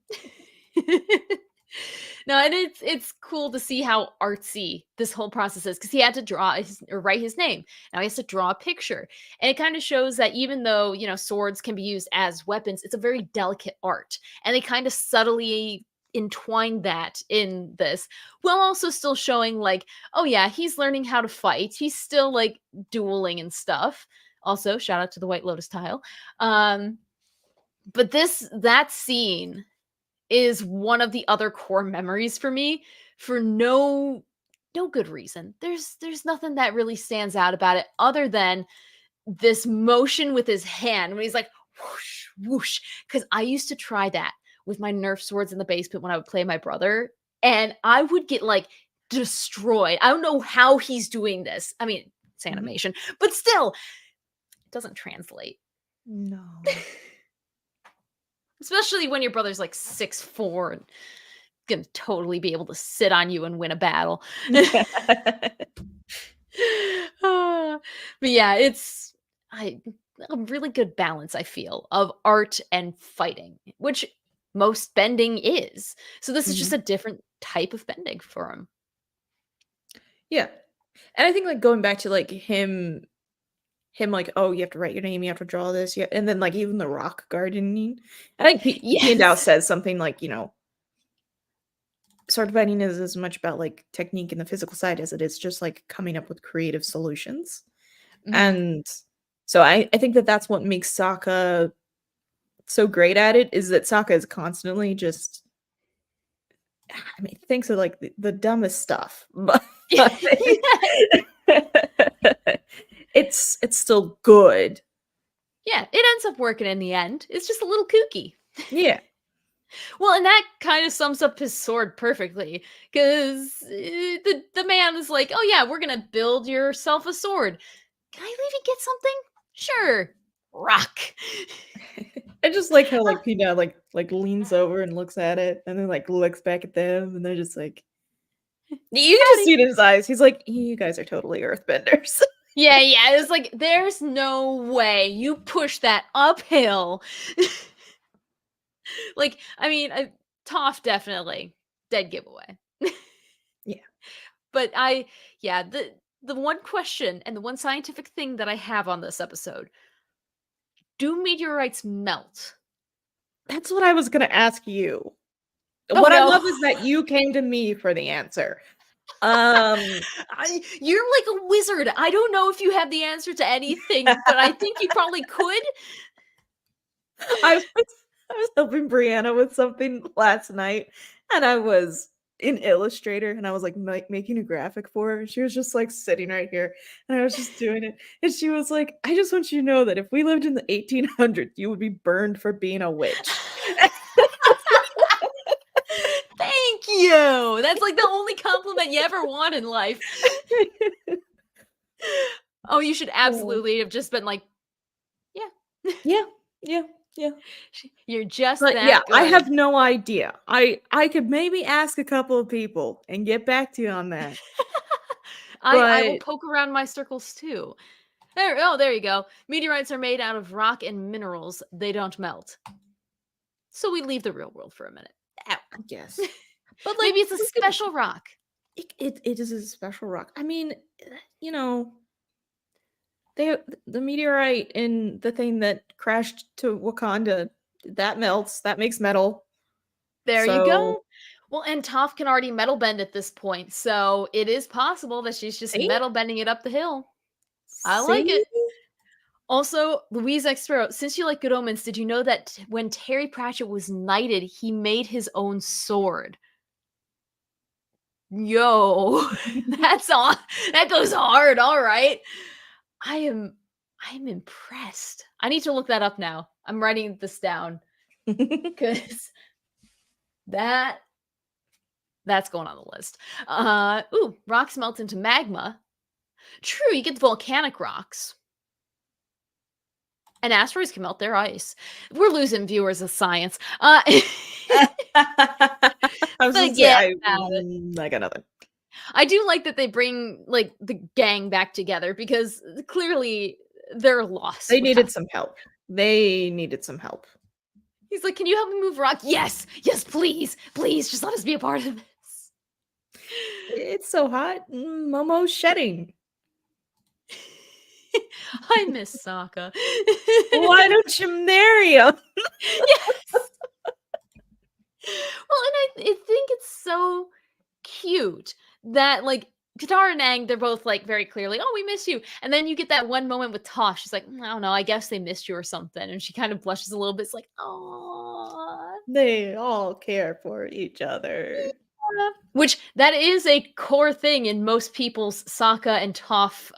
No, and it's cool to see how artsy this whole process is because he had to write his name. Now he has to draw a picture, and it kind of shows that even though swords can be used as weapons, it's a very delicate art, and they kind of subtly entwined that in this, while also still showing like, oh yeah, he's learning how to fight. He's still like dueling and stuff. Also, shout out to the White Lotus tile. But that scene is one of the other core memories for me for no good reason. There's nothing that really stands out about it other than this motion with his hand when he's like whoosh whoosh, because I used to try that with my Nerf swords in the basement when I would play my brother, and I would get like destroyed. I don't know how he's doing this. I mean, it's animation, but still it doesn't translate. no. Especially when your brother's like 6'4" and gonna totally be able to sit on you and win a battle. But yeah, it's a really good balance, I feel, of art and fighting, which most bending is. So this is just a different type of bending for him. Yeah. And I think like going back to like him like, oh, you have to write your name, you have to draw this, yeah, and then like even the rock gardening. I think Piandao says something like, sword fighting is as much about like technique and the physical side as it is just like coming up with creative solutions. And so I think that that's what makes Sokka so great at it, is that Sokka is constantly just, I mean, thinks of like the dumbest stuff, but it's still good. Yeah, it ends up working in the end. It's just a little kooky. Yeah. Well, and that kind of sums up his sword perfectly, because the man is like, "Oh yeah, we're gonna build yourself a sword. Can I leave you get something? Sure, rock." I just like how like Peanut like leans over and looks at it, and then like looks back at them, and they're just like, you can just see it in his eyes. He's like, you guys are totally earthbenders. Yeah, it's like there's no way you push that uphill. Like, I mean, Toph definitely dead giveaway. Yeah. But the one question and the one scientific thing that I have on this episode: do meteorites melt? That's what I was gonna ask you. Oh, What I no. love is that you came to me for the answer. You're like a wizard. I don't know if you have the answer to anything, but I think you probably could. I was helping Brianna with something last night, and I was in Illustrator, and I was like making a graphic for her, and she was just like sitting right here, and I was just doing it, and she was like, "I just want you to know that if we lived in the 1800s, you would be burned for being a witch." Thank you. That's like the only compliment you ever want in life. Oh, you should absolutely have just been like, Yeah. you're just But that yeah, good. I have no idea. I could maybe ask a couple of people and get back to you on that. I will But poke around my circles too. There you go. Meteorites are made out of rock and minerals. They don't melt. So we leave the real world for a minute. Ow. I guess. But like Maybe it's a look at- special rock. it is a special rock. I mean, you know, the meteorite in the thing that crashed to Wakanda, that melts, that makes metal. There you So go. Well, and Toph can already metal bend at this point, so it is possible that she's just see? metal bending it up the hill. I like it. See? Also, Louise X Sparrow, since you like good omens, did you know that when Terry Pratchett was knighted, he made his own sword? Yo, that's all. That goes hard. All right. I'm impressed. I need to look that up now. I'm writing this down because that's going on the list. Rocks melt into magma. True, you get the volcanic rocks. And asteroids can melt their ice. We're losing viewers of science. I was gonna say, I got nothing. I do like that they bring like the gang back together because clearly they're lost. They needed some help. He's like, "Can you help me move rock?" Yes, please, just let us be a part of this. It's so hot. Momo's shedding. I miss Sokka. Why don't you marry him? Yes. Well, and I think it's so cute that like Katara and Aang, they're both like very clearly, "Oh, we miss you," and then you get that one moment with Toph. She's like, "I don't know, I guess they missed you or something," and she kind of blushes a little bit. It's like, "Oh." They all care for each other. Which that is a core thing in most people's Sokka and Toph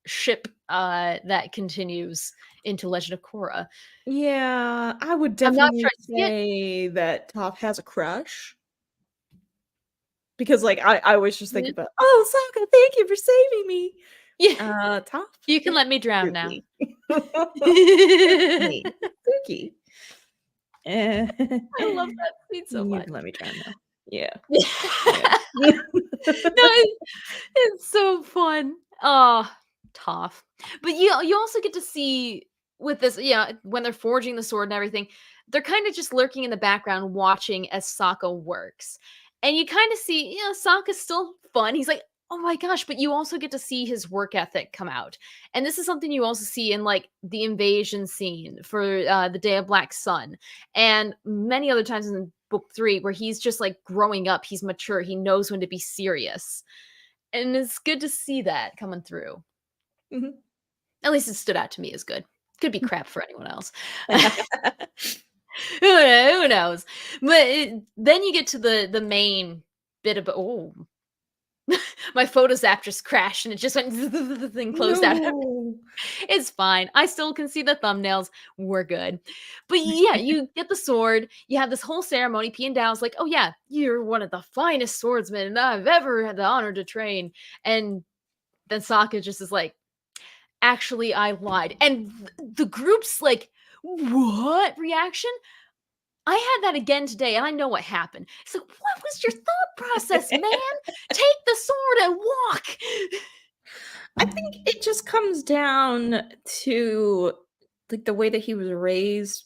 ship that continues into Legend of Korra. Yeah, I would I'm not definitely sure I see it. say that Toph has a crush. Because like I was just thinking about, oh Sokka, thank you for saving me. Yeah. Toph. You can let me drown now. Me. Spooky. I love that scene so You much. can let me drown now. Yeah. No, it's so fun. Oh, Toph. But you also get to see with this, when they're forging the sword and everything, they're kind of just lurking in the background watching as Sokka works. And you kind of see, Sokka's still fun. He's like, oh my gosh, but you also get to see his work ethic come out. And this is something you also see in like the invasion scene for the Day of Black Sun and many other times in book 3 where he's just like growing up. He's mature. He knows when to be serious. And it's good to see that coming through. Mhm. At least it stood out to me as good. Could be crap for anyone else. Who knows? But then you get to the main bit of my photos app just crashed and it just went the thing closed out. no. It's fine. I still can see the thumbnails. We're good. But yeah, you get the sword. You have this whole ceremony. Piandao's like, oh yeah, you're one of the finest swordsmen I've ever had the honor to train. And then Sokka just is like, actually, I lied. And the group's like, what reaction? I had that again today, and I know what happened. It's like, what was your thought process, man? Take the sword and walk. I think it just comes down to like the way that he was raised,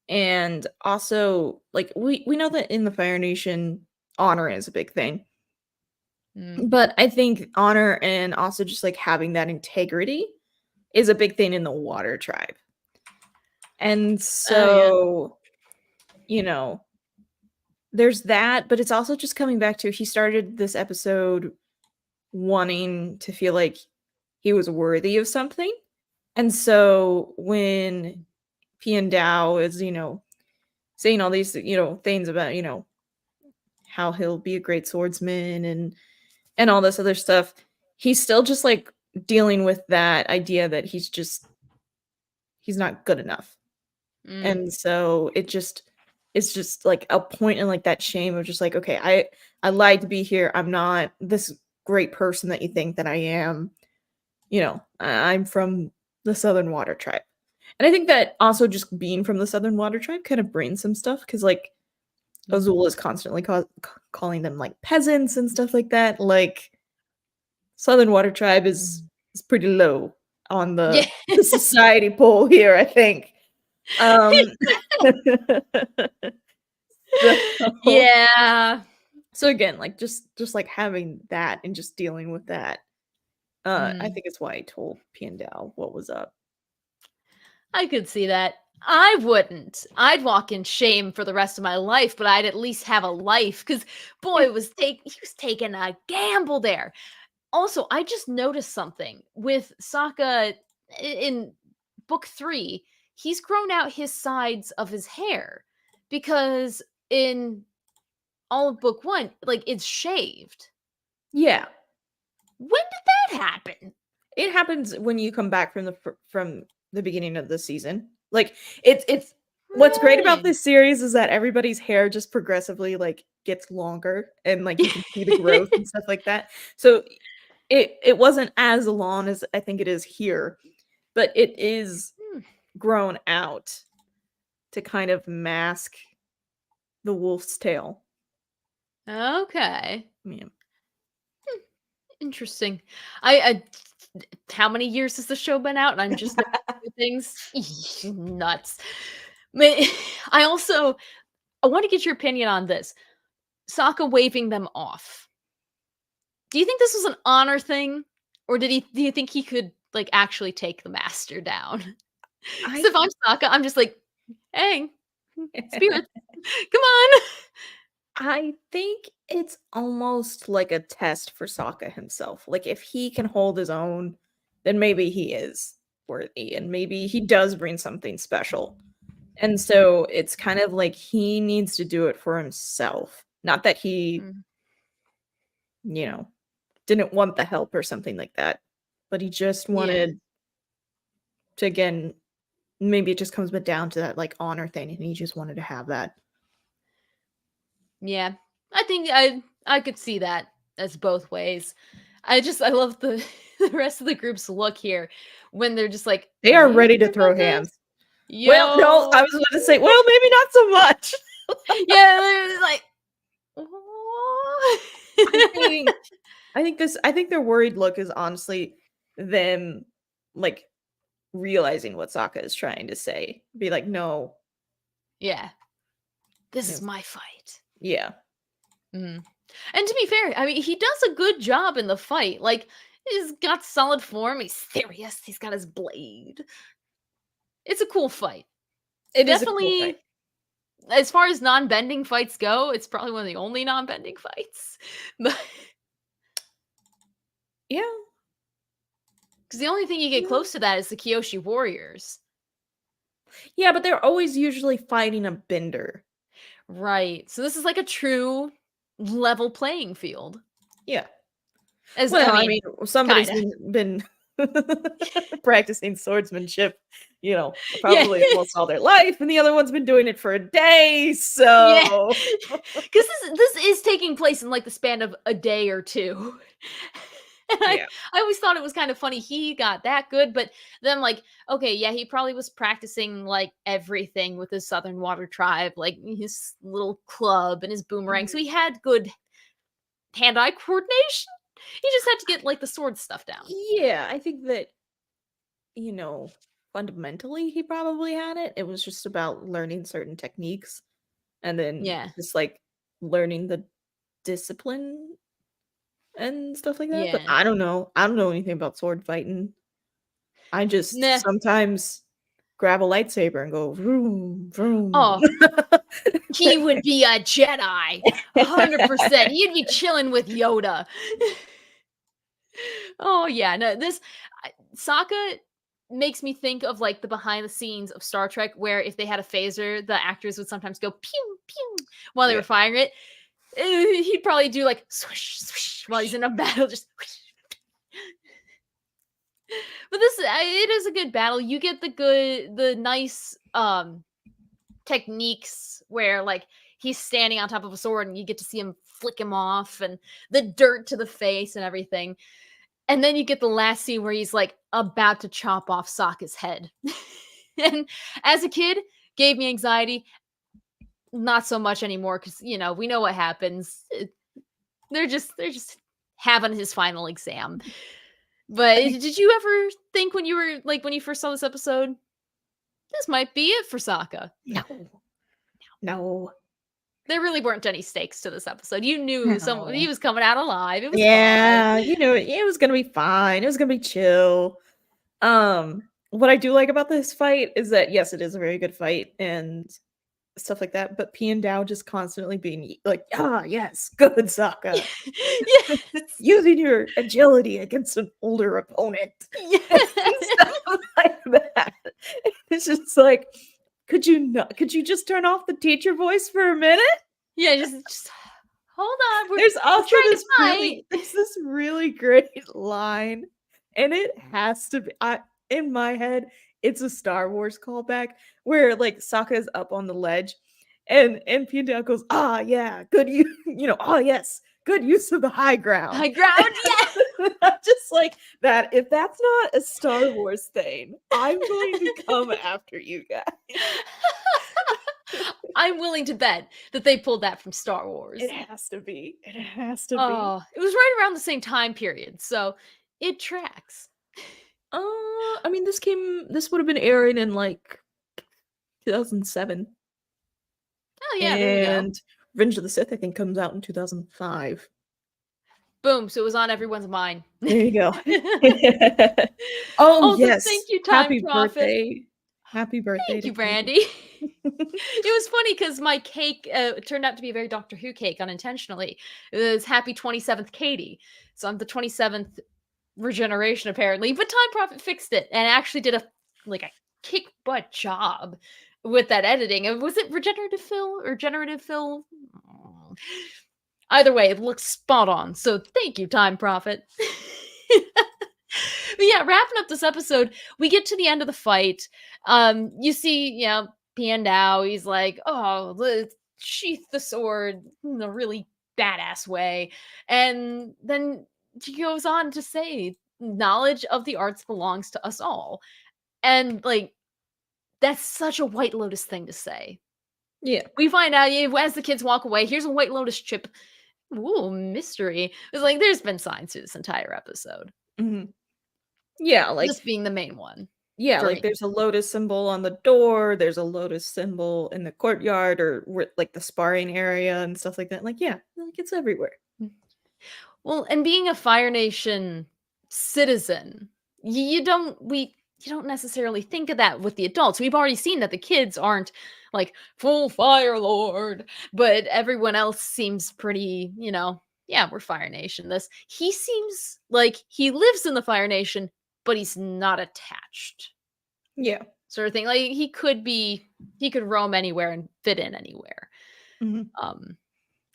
and also like we know that in the Fire Nation, honor is a big thing. Mm. But I think honor and also just like having that integrity is a big thing in the Water Tribe. And Oh, yeah. so, you know, there's that, but it's also just coming back to he started this episode wanting to feel like he was worthy of something. And so when Piandao is, saying all these, things about, how he'll be a great swordsman and all this other stuff, he's still just like dealing with that idea that he's not good enough. Mm. And so it's just like a point in like that shame of just like, okay, I lied to be here. I'm not this great person that you think that I am. I'm from the Southern Water Tribe. And I think that also just being from the Southern Water Tribe kind of brings some stuff because like Azula is constantly calling them like peasants and stuff like that. Like Southern Water Tribe is pretty low on Yeah. the society pole here, I think. So, Yeah. so again, like just like having that and just dealing with that. I think it's why I told Piandao what was up. I could see that. I wouldn't. I'd walk in shame for the rest of my life, but I'd at least have a life because boy, he was taking a gamble there. Also, I just noticed something with Sokka in book 3. He's grown out his sides of his hair because in all of book 1, like it's shaved. Yeah, When did that happen? it happens when you come back from the beginning of the season. Like it's what's great about Right. this series is that everybody's hair just progressively like gets longer and like you can see the growth and stuff like that. So it wasn't as long as I think it is here, but it is grown out to kind of mask the wolf's tail. Okay. Yeah. Interesting. I how many years has the show been out? And I'm just noticing things nuts. I also I want to get your opinion on this. Sokka waving them off. Do you think this was an honor thing, or do you think he could like actually take the master down? Because if I'm Sokka, I'm just like, hey, spirits, come on. I think it's almost like a test for Sokka himself. Like if he can hold his own, then maybe he is worthy and maybe he does bring something special. And so it's kind of like he needs to do it for himself. Not that he, didn't want the help or something like that, but he just Yeah. wanted to, again, maybe it just comes down to that like honor thing and he just wanted to have that. Yeah. I think I could see that as both ways. I love the the rest of the group's look here when they're just like They are "You ready to sure throw about this?" hands. Yo. Well, no, I was about to say, well, maybe not so much. Yeah, they're just like "What?" I think their worried look is honestly them like realizing what Sokka is trying to say. Be like, no. Yeah. This Yes. is my fight. Yeah. Mhm. And to be fair, I mean, he does a good job in the fight. Like, he's got solid form. He's serious. He's got his blade. It's a cool fight. It is a cool Definitely, fight. as far as non-bending fights go, it's probably one of the only non-bending fights. But Yeah. because the only thing you get close to that is the Kyoshi Warriors. Yeah, but they're always usually fighting a bender. Right. So this is like a true level playing field. Yeah. As Well, I mean, somebody's kinda. been practicing swordsmanship, Yeah. probably almost all their life, and the other one's been doing it for a day, Yeah. so 'Cause this is taking place in, like, the span of a day or 2. And yeah. I always thought it was kind of funny he got that good, but then, like, okay, yeah, he probably was practicing, like, everything with his Southern Water Tribe, like, his little club and his boomerang, so Mhm. he had good hand-eye coordination. He just had to get, like, the sword stuff down. Yeah, I think that, you know, fundamentally, he probably had it. It was just about learning certain techniques and then Yeah. just, like, learning the discipline and stuff like that, but Yeah. I don't know. I don't know anything about sword fighting. I just Nah. sometimes grab a lightsaber and go vroom, vroom. Oh, he would be a Jedi. 100%. He'd be chilling with Yoda. Oh, yeah, no, Sokka makes me think of, like, the behind the scenes of Star Trek where if they had a phaser, the actors would sometimes go pew, pew while they were Yeah. firing it. He'd probably do, like, swish, swish while he's in a battle, just whoosh. But it is a good battle. You get the nice, techniques where, like, he's standing on top of a sword and you get to see him flick him off and the dirt to the face and everything. And then you get the last scene where he's, like, about to chop off Sokka's head. And as a kid, gave me anxiety. Not so much anymore because we know what happens. They're just having his final exam. But I did you ever think when you were like when you first saw this episode, this might be it for Sokka? No. No. There really weren't any stakes to this episode. You knew he No. was coming out alive. It was fine. Yeah, it was gonna be fine. It was gonna be chill. What I do like about this fight is that yes, it is a very good fight and stuff like that, but P and Dow just constantly being like, "Ah, yes, good Sokka. Yes. Using your agility against an older opponent." And Yes. stuff like that. It's just like, could you just turn off the teacher voice for a minute? Yeah, just hold on. We're There's we're also trying to fight. there's this really great line, and it has to be in my head, it's a Star Wars callback where like Sokka's up on the ledge and Piandao goes, "Ah, yeah, good ah yes, good use of the high ground." High ground, yeah. I'm just like that. If that's not a Star Wars thing, I'm going to come after you guys. I'm willing to bet that they pulled that from Star Wars. It has to be. It has to be. Oh, it was right around the same time period, so it tracks. I mean, this would have been airing in like 2007, Oh yeah, there you go. and Revenge of the Sith, I think, comes out in 2005. Boom, so it was on everyone's mind. There you go. Oh, Also, yes. thank you, Time Happy Prophet. birthday. Happy birthday Thank to you, Katie. Brandy. It was funny because my cake turned out to be a very Doctor Who cake unintentionally. It was Happy 27th Katie. So I'm the 27th regeneration apparently, but Time Prophet fixed it and actually did a kick butt job with that editing. Was it regenerative fill or generative fill? Oh. Either way, it looks spot on. So thank you, Time Prophet. But yeah, wrapping up this episode, we get to the end of the fight. You see, Piandao, he's like, oh, let's sheath the sword in a really badass way. And then he goes on to say, knowledge of the arts belongs to us all. And like, that's such a White Lotus thing to say. Yeah. We find out as the kids walk away, here's a White Lotus chip. Ooh, mystery. It's like there's been signs through this entire episode. Mhm. Yeah, like This being the main one. yeah, for like me. there's a lotus symbol on the door, there's a lotus symbol in the courtyard or like the sparring area and stuff like that. Like, yeah, like it's everywhere. Well, and being a Fire Nation citizen, you don't necessarily think of that with the adults. We've already seen that the kids aren't like full Fire Lord, but everyone else seems pretty, yeah, we're Fire Nation. He seems like he lives in the Fire Nation, but he's not attached. Yeah. Sort of thing. Like he could roam anywhere and fit in anywhere. Mhm.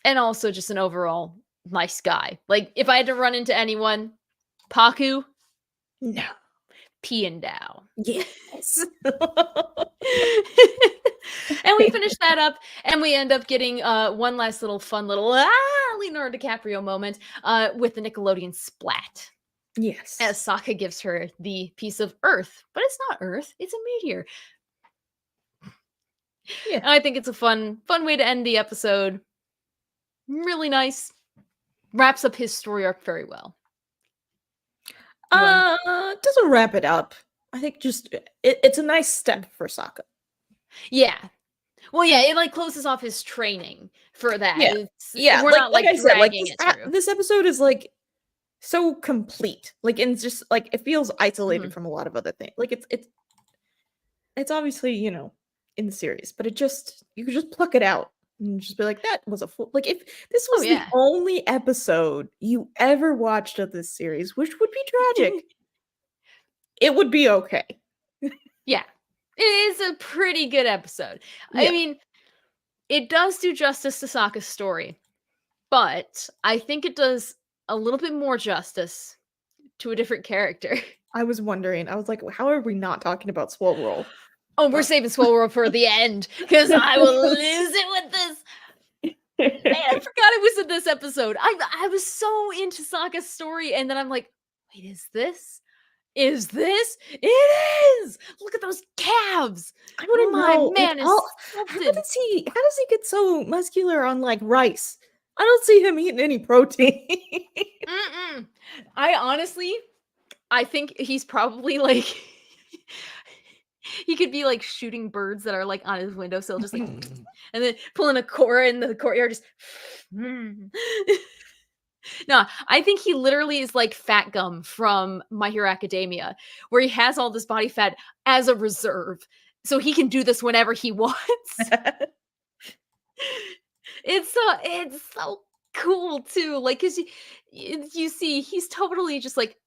And also just an overall nice guy. Like if I had to run into anyone, Paku, No. Peeing down. Yes. And we finish that up, and we end up getting one last little fun little Leonardo DiCaprio moment with the Nickelodeon splat. Yes. As Sokka gives her the piece of Earth, but it's not Earth; it's a meteor. Yeah. And I think it's a fun way to end the episode. Really nice. Wraps up his story arc very well. Doesn't wrap it up. I think just it's a nice step for Sokka. Yeah. Well, yeah, it like closes off his training for that. Yeah, We're not like I said, dragging it through. this episode is like so complete. Like, and it's just like it feels isolated Mhm. from a lot of other things. Like it's obviously, you know, in the series, but you could just pluck it out and just be like, that was a full, like, if this was yeah. the only episode you ever watched of this series, which would be tragic, it would be okay. Yeah. It is a pretty good episode. Yeah. I mean, it does do justice to Sokka's story, but I think it does a little bit more justice to a different character. I was wondering, I was like, how are we not talking about Swole Roll? Oh, we're saving Swole World for the end, because I will lose it with this. Man, I forgot it was in this episode. I was so into Sokka's story, and then I'm like, wait, is this? Is this? It is! Look at those calves! I wouldn't My know. man is How sculpted. does he get so muscular on like rice? I don't see him eating any protein. Mm-mm. I think he's probably like he could be like shooting birds that are like on his windowsill, just like and then pulling a core in the courtyard, just no, I think he literally is like Fat Gum from My Hero Academia, where he has all this body fat as a reserve, so he can do this whenever he wants. It's so cool too, like, cause you see, he's totally just like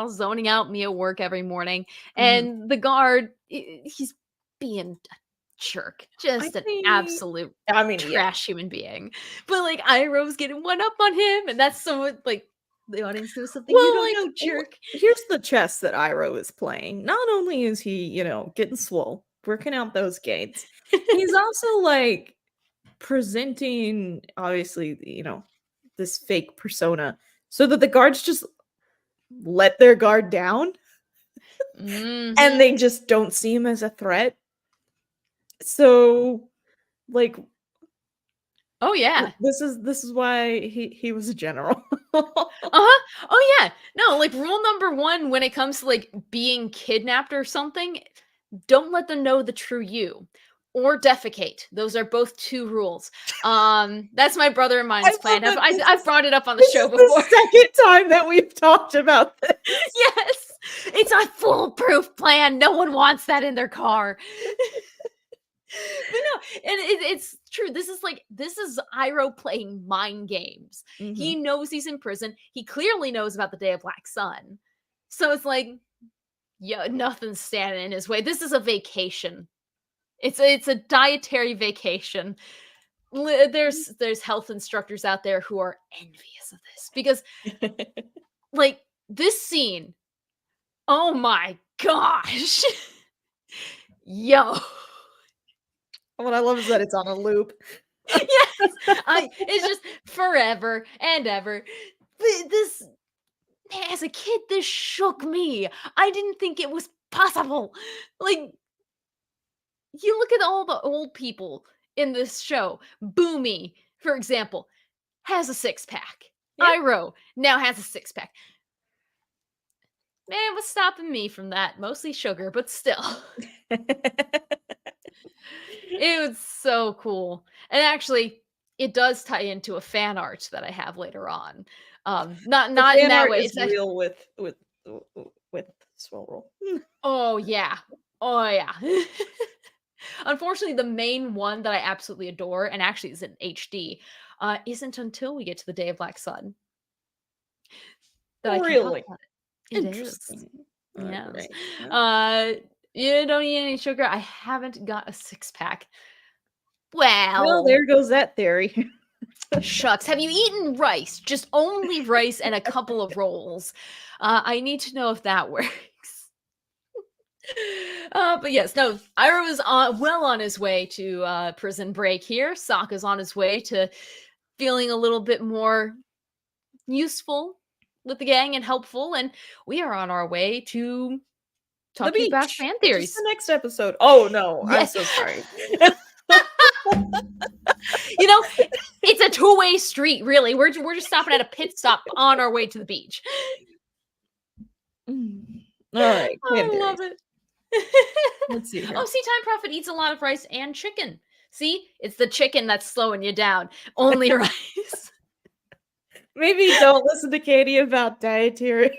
zoning out me at work every morning, and the guard, he's being a jerk, just an absolute I mean, trash human being. But like Iroh's getting one up on him, and that's so like the audience knows something you don't know, jerk. Here's the chess that Iroh is playing. Not only is he, you know, getting swole, working out those gains, he's also like presenting, obviously, you know, this fake persona so that the guards just let their guard down and they just don't see him as a threat. So, like, oh yeah, this is why he was a general. oh yeah, no, like rule number 1 when it comes to like being kidnapped or something, don't let them know the true you, or defecate. Those are both 2 rules. That's my brother and mine's plan. I've brought it up on the show before. The second time that we've talked about this. Yes, it's a foolproof plan. No one wants that in their car. But no, and it's true. This is Iroh playing mind games. He knows he's in prison. He clearly knows about the Day of Black Sun. So it's like, yeah, nothing's standing in his way. This is a vacation. It's a dietary vacation. There's health instructors out there who are envious of this, because like this scene, oh my gosh. Yo. What I love is that it's on a loop. Yes, it's just forever and ever. This, as a kid, this shook me. I didn't think it was possible. Like, you look at all the old people in this show. Boomy, for example, has a 6-pack. Yep. Iroh now has a 6-pack. Man, what's stopping me from that? Mostly sugar, but still. It was so cool. And actually, it does tie into a fan art that I have later on. Not in that way. It's real with Swole Roll. Oh yeah. Oh yeah. Unfortunately, the main one that I absolutely adore, and actually is in HD, isn't until we get to the Day of Black Sun. That I can talk about it. It is. Interesting. Yes. Right. You don't eat any sugar. I haven't got a 6-pack. Well, there goes that theory. Shucks, have you eaten rice? Just only rice and a couple of rolls. I need to know if that works. But yes, no, Iroh is well on his way to prison break here. Sokka's on his way to feeling a little bit more useful with the gang and helpful, and we are on our way to The talking about beach, fan which is theories. the next episode. Oh no, I'm Yes. so sorry. You know, it's a two-way street, really. We're just stopping at a pit stop on our way to the beach. All right, fan I love theories. it. Let's see here. Oh, see, Time Prophet eats a lot of rice and chicken. See, it's the chicken that's slowing you down. Only rice. Maybe don't listen to Katie about dietary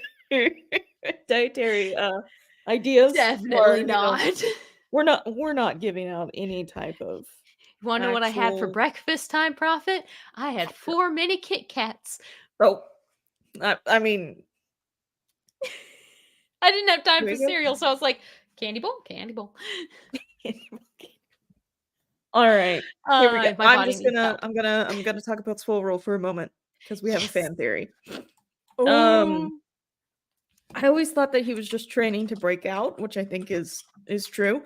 ideas. Definitely or, you know, not. we're not giving out any type of You want to know what I had for actual. breakfast, Time Prophet? I had 4 mini Kit Kats. Oh, I mean, I didn't have time There for you go. cereal, so I was like, candy bowl, candy bowl. all right. Here we go. My I'm body just needs gonna help. I'm gonna talk about Swole Roll for a moment because we have a Yes. fan theory. Ooh. I always thought that he was just training to break out, which I think is true.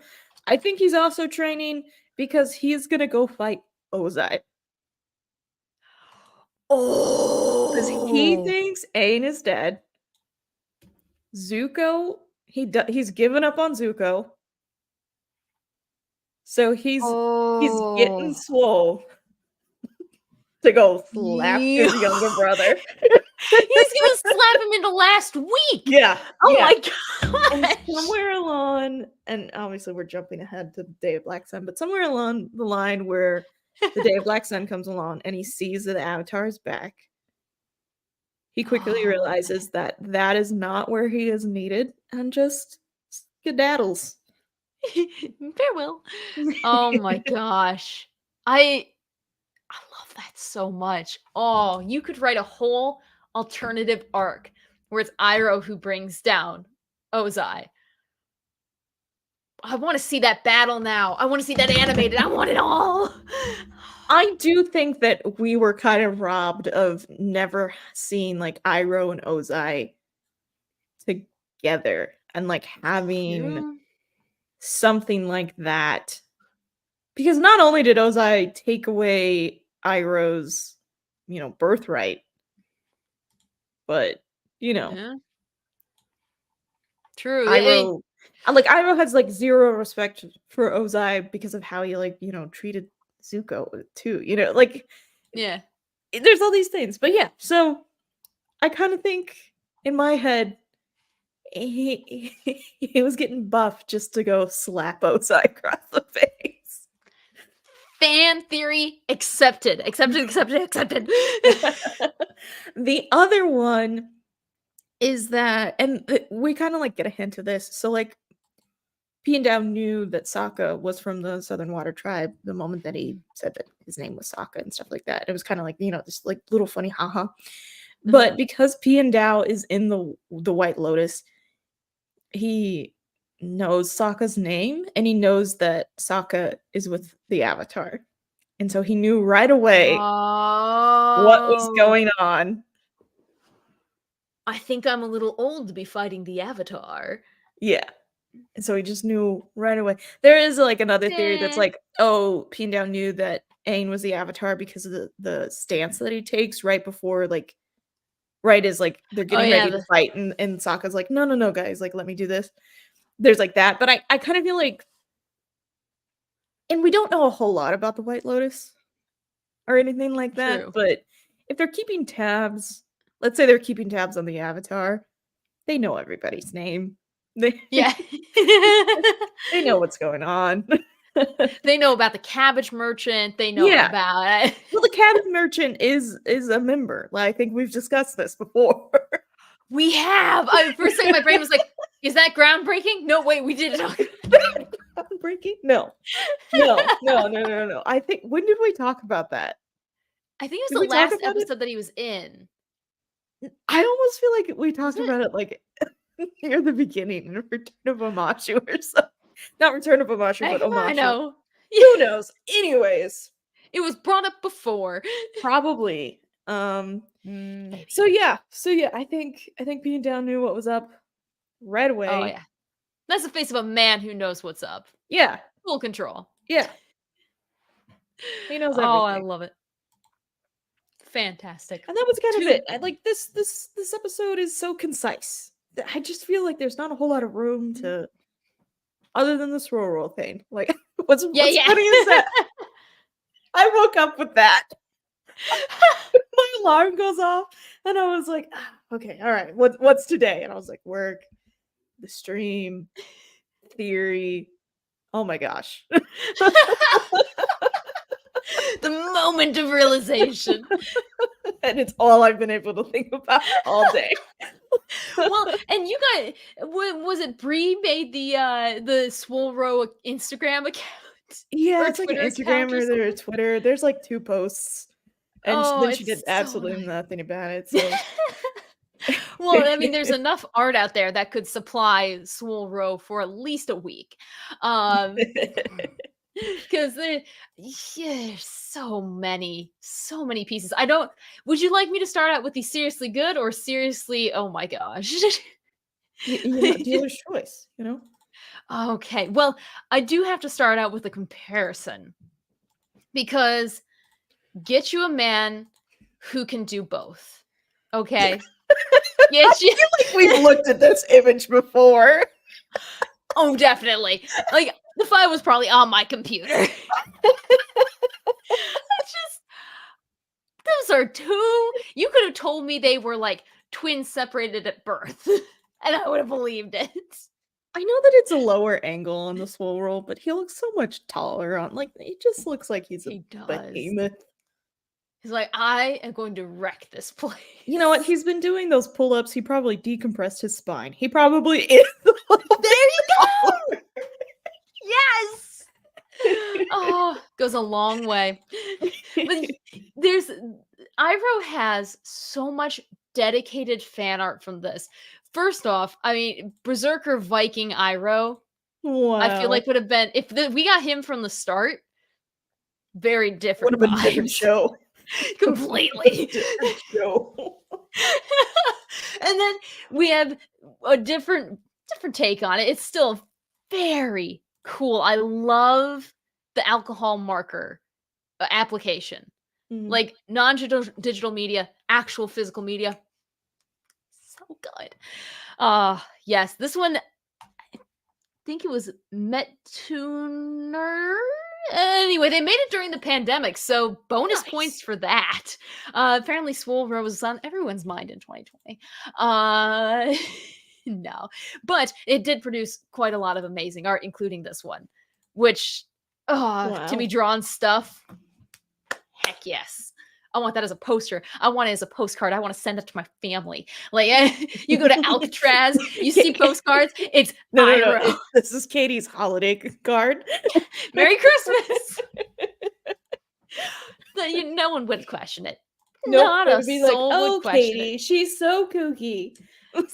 I think he's also training because he's gonna go fight Ozai. Because he Oh. thinks Aang is dead. Zuko, he's given up on Zuko. So he's getting swole to go slap his younger brother. He's gonna slap him into last week. Yeah. Oh yeah. my And god. somewhere along, and obviously we're jumping ahead to the Day of Black Sun, but somewhere along the line where the Day of Black Sun comes along and he sees that the Avatar is back, he quickly realizes that that is not where he is needed and just skedaddles. Farewell. Oh my gosh. I love that so much. Oh, you could write a whole alternative arc where it's Iroh who brings down Ozai. I want to see that battle now. I want to see that animated. I want it all. I do think that we were kind of robbed of never seeing like Iroh and Ozai together and like having something like that. Because not only did Ozai take away Iroh's, birthright, but, Yeah. True. Iroh has like zero respect for Ozai because of how he treated Zuko too. Yeah. There's all these things. But yeah, so I kind of think in my head he was getting buffed just to go slap Ozai across the face. Fan theory accepted. Accepted. The other one is that, and we kind of like get a hint of this. So like, Piandao knew that Sokka was from the Southern Water Tribe the moment that he said that his name was Sokka and stuff like that. It was kind of like, this like little funny haha. But because Piandao is in the White Lotus, he knows Sokka's name and he knows that Sokka is with the Avatar. And so he knew right away what was going on. I think I'm a little old to be fighting the Avatar. Yeah. And so he just knew right away. There is like another theory that's like, oh, Piandao knew that Aang was the Avatar because of the stance that he takes right before, like, right as like they're getting ready to fight, and Sokka's like, no, guys, like, let me do this. There's like that, but I kind of feel like, and we don't know a whole lot about the White Lotus or anything like that. True. But if they're keeping tabs, let's say they're keeping tabs on the Avatar, they know everybody's name. Yeah. They know what's going on. They know about the cabbage merchant. They know about it. Well, the cabbage merchant is a member. Like, I think we've discussed this before. We have. First thing my brain was like, is that groundbreaking? No, wait, we did it. Groundbreaking? No. I think, when did we talk about that? I think it was the last episode that he was in. I almost feel like we talked about it like near the beginning in Return of Amashu or something. Not Return of Amashu, but Amashu. I know. Who knows? Anyways. It was brought up before. Probably. Maybe. So yeah, I think Bean Down knew what was up right away. Oh yeah. That's the face of a man who knows what's up. Yeah, Full control. yeah. He knows Oh, I everything. love it. Fantastic. And that was kind of Two- it. I like this episode is so concise. I just feel like there's not a whole lot of room to other than the swirl roll thing. Like what's funny is that I woke up with that. My alarm goes off and I was like, okay, all right, what's today? And I was like, work, the stream, theory. Oh my gosh. The moment of realization. And it's all I've been able to think about all day. Well, and you got was it Bree made the Swole Row Instagram account? Yeah, Or it's like an Twitter account Instagram or or their something? Twitter. There's like 2 posts. And Oh, then she it's did so absolutely nice. nothing about it. So Well, I mean, there's enough art out there that could supply Swole Row for at least a week. Because there's so many pieces. Would you like me to start out with the seriously good or seriously, oh my gosh? dealer's choice, you know? Okay, well, I do have to start out with a comparison because get you a man who can do both. Okay? Get you. Like we've looked at this image before. Oh, definitely. Like the file was probably on my computer. It's just those are two. You could have told me they were like twins separated at birth, and I would have believed it. I know that it's a lower angle on the swole roll, but he looks so much taller on like he just looks like he's a He does. behemoth. He's like, I am going to wreck this place. You know what? He's been doing those pull-ups. He probably decompressed his spine. He probably is. There you go. Yes. Oh, goes a long way. But Iroh has so much dedicated fan art from this. First off, I mean, Berserker Viking Iroh, Wow. I feel like would have been we got him from the start. Very different. Would have been a different show. Completely. Different show. And then we have a different take on it. It's still very cool. I love the alcohol marker application. Mhm. Like non-digital media, actual physical media. So good. Yes, this one I think it was Mettuner. Anyway, they made it during the pandemic, so bonus points for that. Apparently Swole Row was on everyone's mind in 2020. No, but it did produce quite a lot of amazing art, including this one, which Timmy drawn stuff. Heck yes. I want that as a poster. I want it as a postcard. I want to send it to my family. Like you go to Alcatraz, you see postcards. It's No. This is Katie's holiday card. Merry Christmas. No one would question it. Nope, Not it a would be soul like, oh, would question Katie, it. she's so kooky.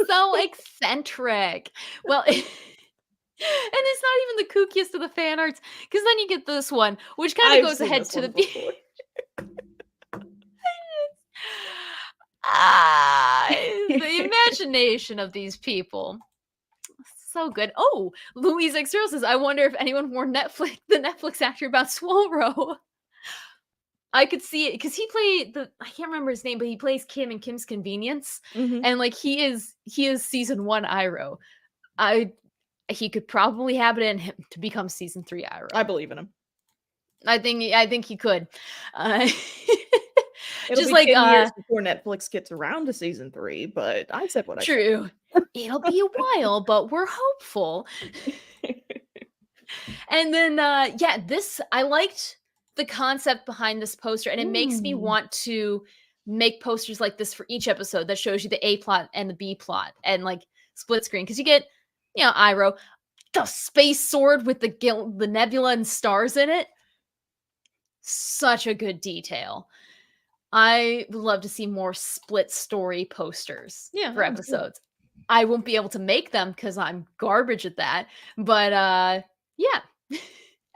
So eccentric. Well, and it's not even the kookiest of the fan arts, because then you get this one, which kind of goes ahead to the the imagination of these people. So good. Oh, Louise X Zero says, I wonder if anyone warned the Netflix actor about Swole Row. I could see it because he played I can't remember his name, but he plays Kim in Kim's Convenience. And like he is season 1 Iroh. He could probably have it in him to become season 3 Iroh. I believe in him. I think he could. It'll just be like 10 years before Netflix gets around to season 3, but I said what I said. True. It'll be a while, but we're hopeful. And then I liked the concept behind this poster, and it makes me want to make posters like this for each episode that shows you the A plot and the B plot and like split screen, because you get Iroh, the space sword with the nebula and stars in it. Such a good detail. I would love to see more split story posters for episodes. I won't be able to make them because I'm garbage at that. But yeah.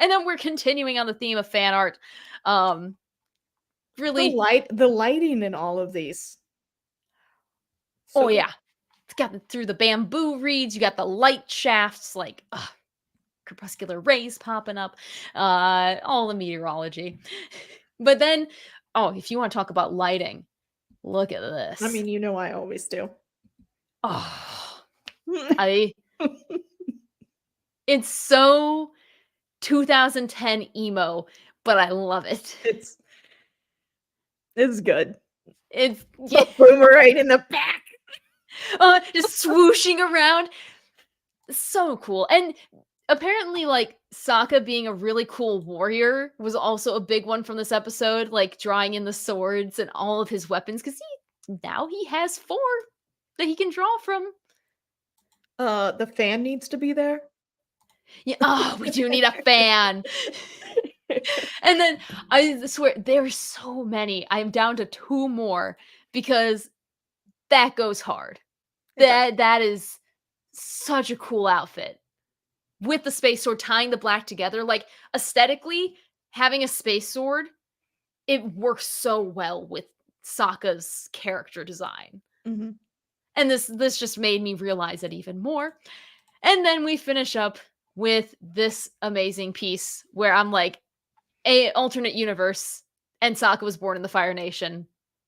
And then we're continuing on the theme of fan art. Really, The lighting in all of these. So oh good. yeah. It's got through the bamboo reeds, you got the light shafts, like crepuscular rays popping up, all the meteorology. But then, oh, if you want to talk about lighting, look at this. I mean, you know I always do. Oh, it's so 2010 emo, but I love it. It's good. It's The boomerang in the back. just swooshing around. So cool. And apparently, like, Sokka being a really cool warrior was also a big one from this episode, like drawing in the swords and all of his weapons, because now he has 4 that he can draw from. The fan needs to be there. Yeah, we do need a fan. And then I swear there's so many. I'm down to 2 more because that goes hard. That is such a cool outfit. With the space sword tying the black together, like aesthetically, having a space sword, it works so well with Sokka's character design. Mm-hmm. And this just made me realize it even more. And then we finish up with this amazing piece where I'm like, a alternate universe, and Sokka was born in the Fire Nation.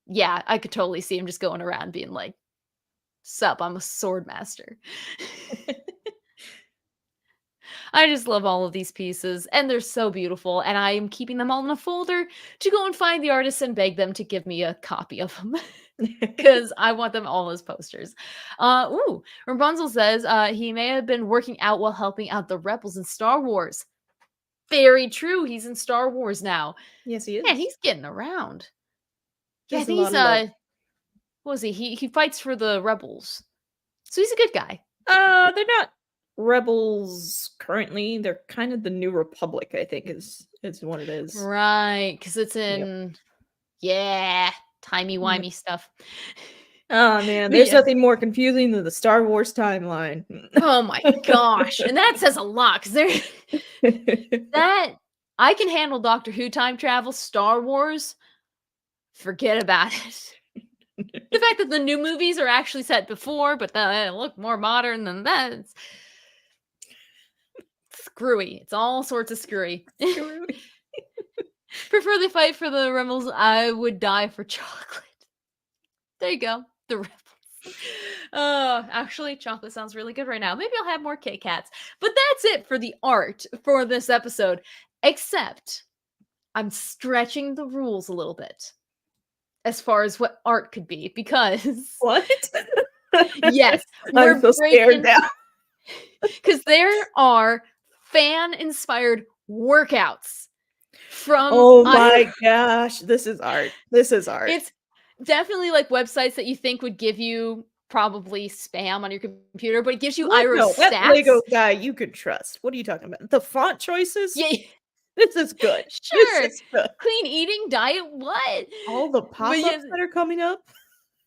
Yeah, I could totally see him just going around being like, sup, I'm a sword master. I just love all of these pieces, and they're so beautiful, and I am keeping them all in a folder to go and find the artists and beg them to give me a copy of them. Because I want them all as posters. Rapunzel says he may have been working out while helping out the rebels in Star Wars. Very true. He's in Star Wars now. Yes, he is. Yeah, he's getting around. Yeah, I There's a think lot he's of love. what was he? He fights for the rebels. So he's a good guy. They're not rebels currently. They're kind of the New Republic, I think, is what it is. Right, because it's in timey-wimey stuff. Oh man, But there's yeah. nothing more confusing than the Star Wars timeline. Oh my gosh. And that says a lot, because that I can handle Doctor Who time travel. Star Wars, forget about it. The fact that the new movies are actually set before, but they look more modern than that, it's screwy. It's all sorts of screwy. Prefer the fight for the rebels. I would die for chocolate. There you go. The rebels. Actually, chocolate sounds really good right now. Maybe I'll have more Kit Kats. But that's it for the art for this episode. Except I'm stretching the rules a little bit as far as what art could be, because What? yes, I'm so scared now. Because there are fan-inspired workouts from Oh my gosh, this is art. This is art. It's definitely like websites that you think would give you probably spam on your computer, but it gives you Iroh's that stats. Lego guy you can trust. What are you talking about? The font choices? Yeah, This is good. sure. This is good. Clean eating diet. What? All the pop-ups that are coming up.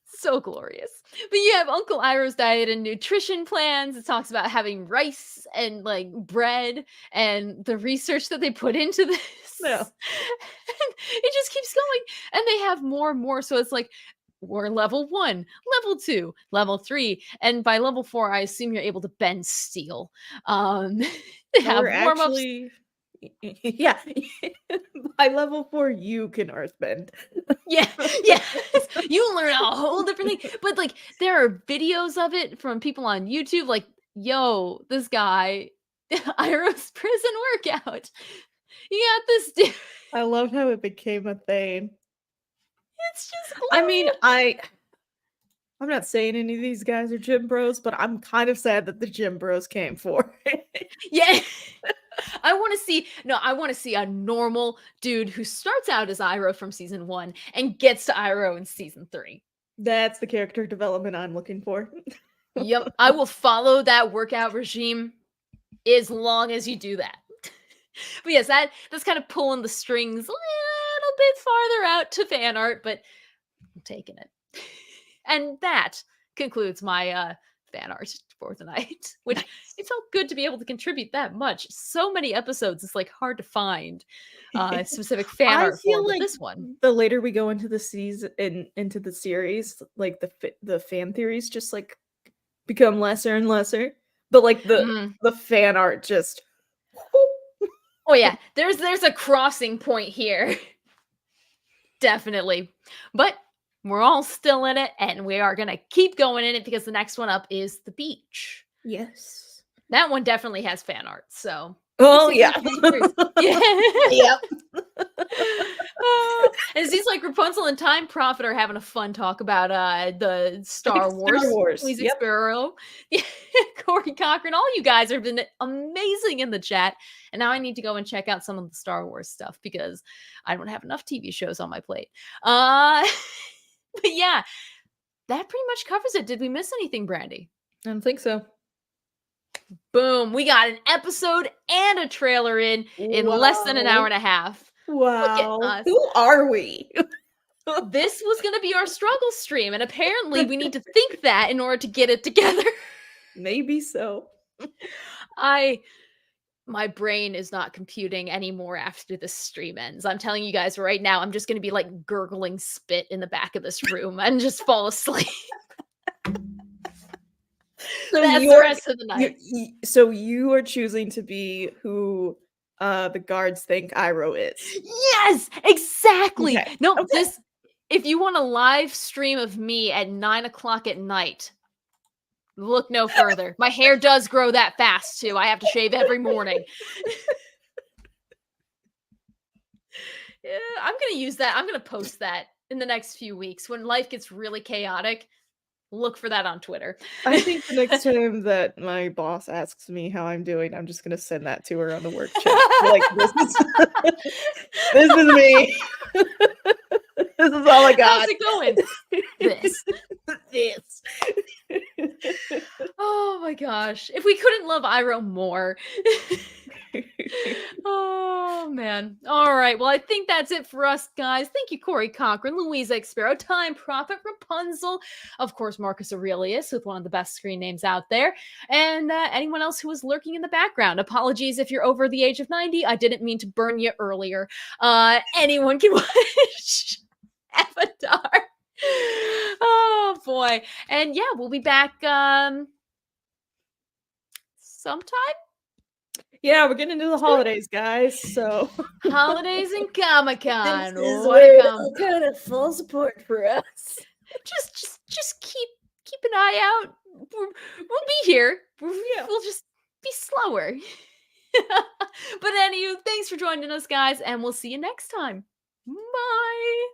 So glorious. But you have Uncle Iroh's diet and nutrition plans. It talks about having rice and like bread and the research that they put into this. Yeah. And it just keeps going. And they have more and more. So it's like, we're level 1, level 2, level 3. And by level 4, I assume you're able to bend steel. They have warm-ups. Actually, yeah. By level 4, you can earthbend. Yeah. You learn a whole different thing. But like, there are videos of it from people on YouTube. Like, yo, this guy, Iroh's prison workout. You got this dude. I love how it became a thing. It's just I mean, glorious. I'm not saying any of these guys are gym bros, but I'm kind of sad that the gym bros came for it. Yeah. I want to see a normal dude who starts out as Iroh from season 1 and gets to Iroh in season 3. That's the character development I'm looking for. Yep, I will follow that workout regime as long as you do that. But yes, that's kind of pulling the strings a little bit farther out to fan art, but I'm taking it. And that concludes my fan art for the night, which Nice. it felt good to be able to contribute that much. So many episodes, it's like hard to find specific fan I art for, feel but like this one, the later we go into the into the series, like the fan theories just like become lesser and lesser. But like the fan art just oh yeah, there's a crossing point here. Definitely. But we're all still in it, and we are gonna keep going in it because the next one up is the beach. yes. That one definitely has fan art, so Oh see if yeah. we can get yeah. Yep. And it seems like Rapunzel and Time Prophet are having a fun talk about the Star Wars. Star Wars. Music Yep. Sparrow. Yeah, Corey Cochran, all you guys have been amazing in the chat. And now I need to go and check out some of the Star Wars stuff because I don't have enough TV shows on my plate. But yeah, that pretty much covers it. Did we miss anything, Brandy? I don't think so. Boom. We got an episode and a trailer in less than an hour and a half. Wow. us. Who are we? This was going to be our struggle stream, and apparently we need to think that in order to get it together. Maybe so. My brain is not computing anymore after this stream ends. I'm telling you guys right now, I'm just going to be like gurgling spit in the back of this room and just fall asleep. So That's the you're- rest of the night. So you are choosing to be who the guards think Iroh is. Yes, exactly. Okay, No, okay. this. If you want a live stream of me at 9 o'clock at night, look no further. My hair does grow that fast too. I have to shave every morning. Yeah, I'm gonna use that. I'm gonna post that in the next few weeks when life gets really chaotic. Look for that on Twitter. I think the next time that my boss asks me how I'm doing, I'm just gonna send that to her on the work chat. Like this is me. This is all I got. How's it going? This. This. Oh my gosh. If we couldn't love Iroh more. Oh man. All right. Well, I think that's it for us, guys. Thank you, Corey Cochran, Louise X Sparrow, Time Prophet, Rapunzel, of course, Marcus Aurelius, with one of the best screen names out there, and anyone else who was lurking in the background. Apologies if you're over the age of 90. I didn't mean to burn you earlier. Anyone can watch Avatar. Oh boy. And yeah, we'll be back sometime. Yeah, we're getting into the holidays, guys. So Holidays and Comic-Con. this is Welcome. kind of full support for us. Just keep an eye out. We'll be here. We'll just be slower. But anywho, thanks for joining us, guys, and we'll see you next time. Bye.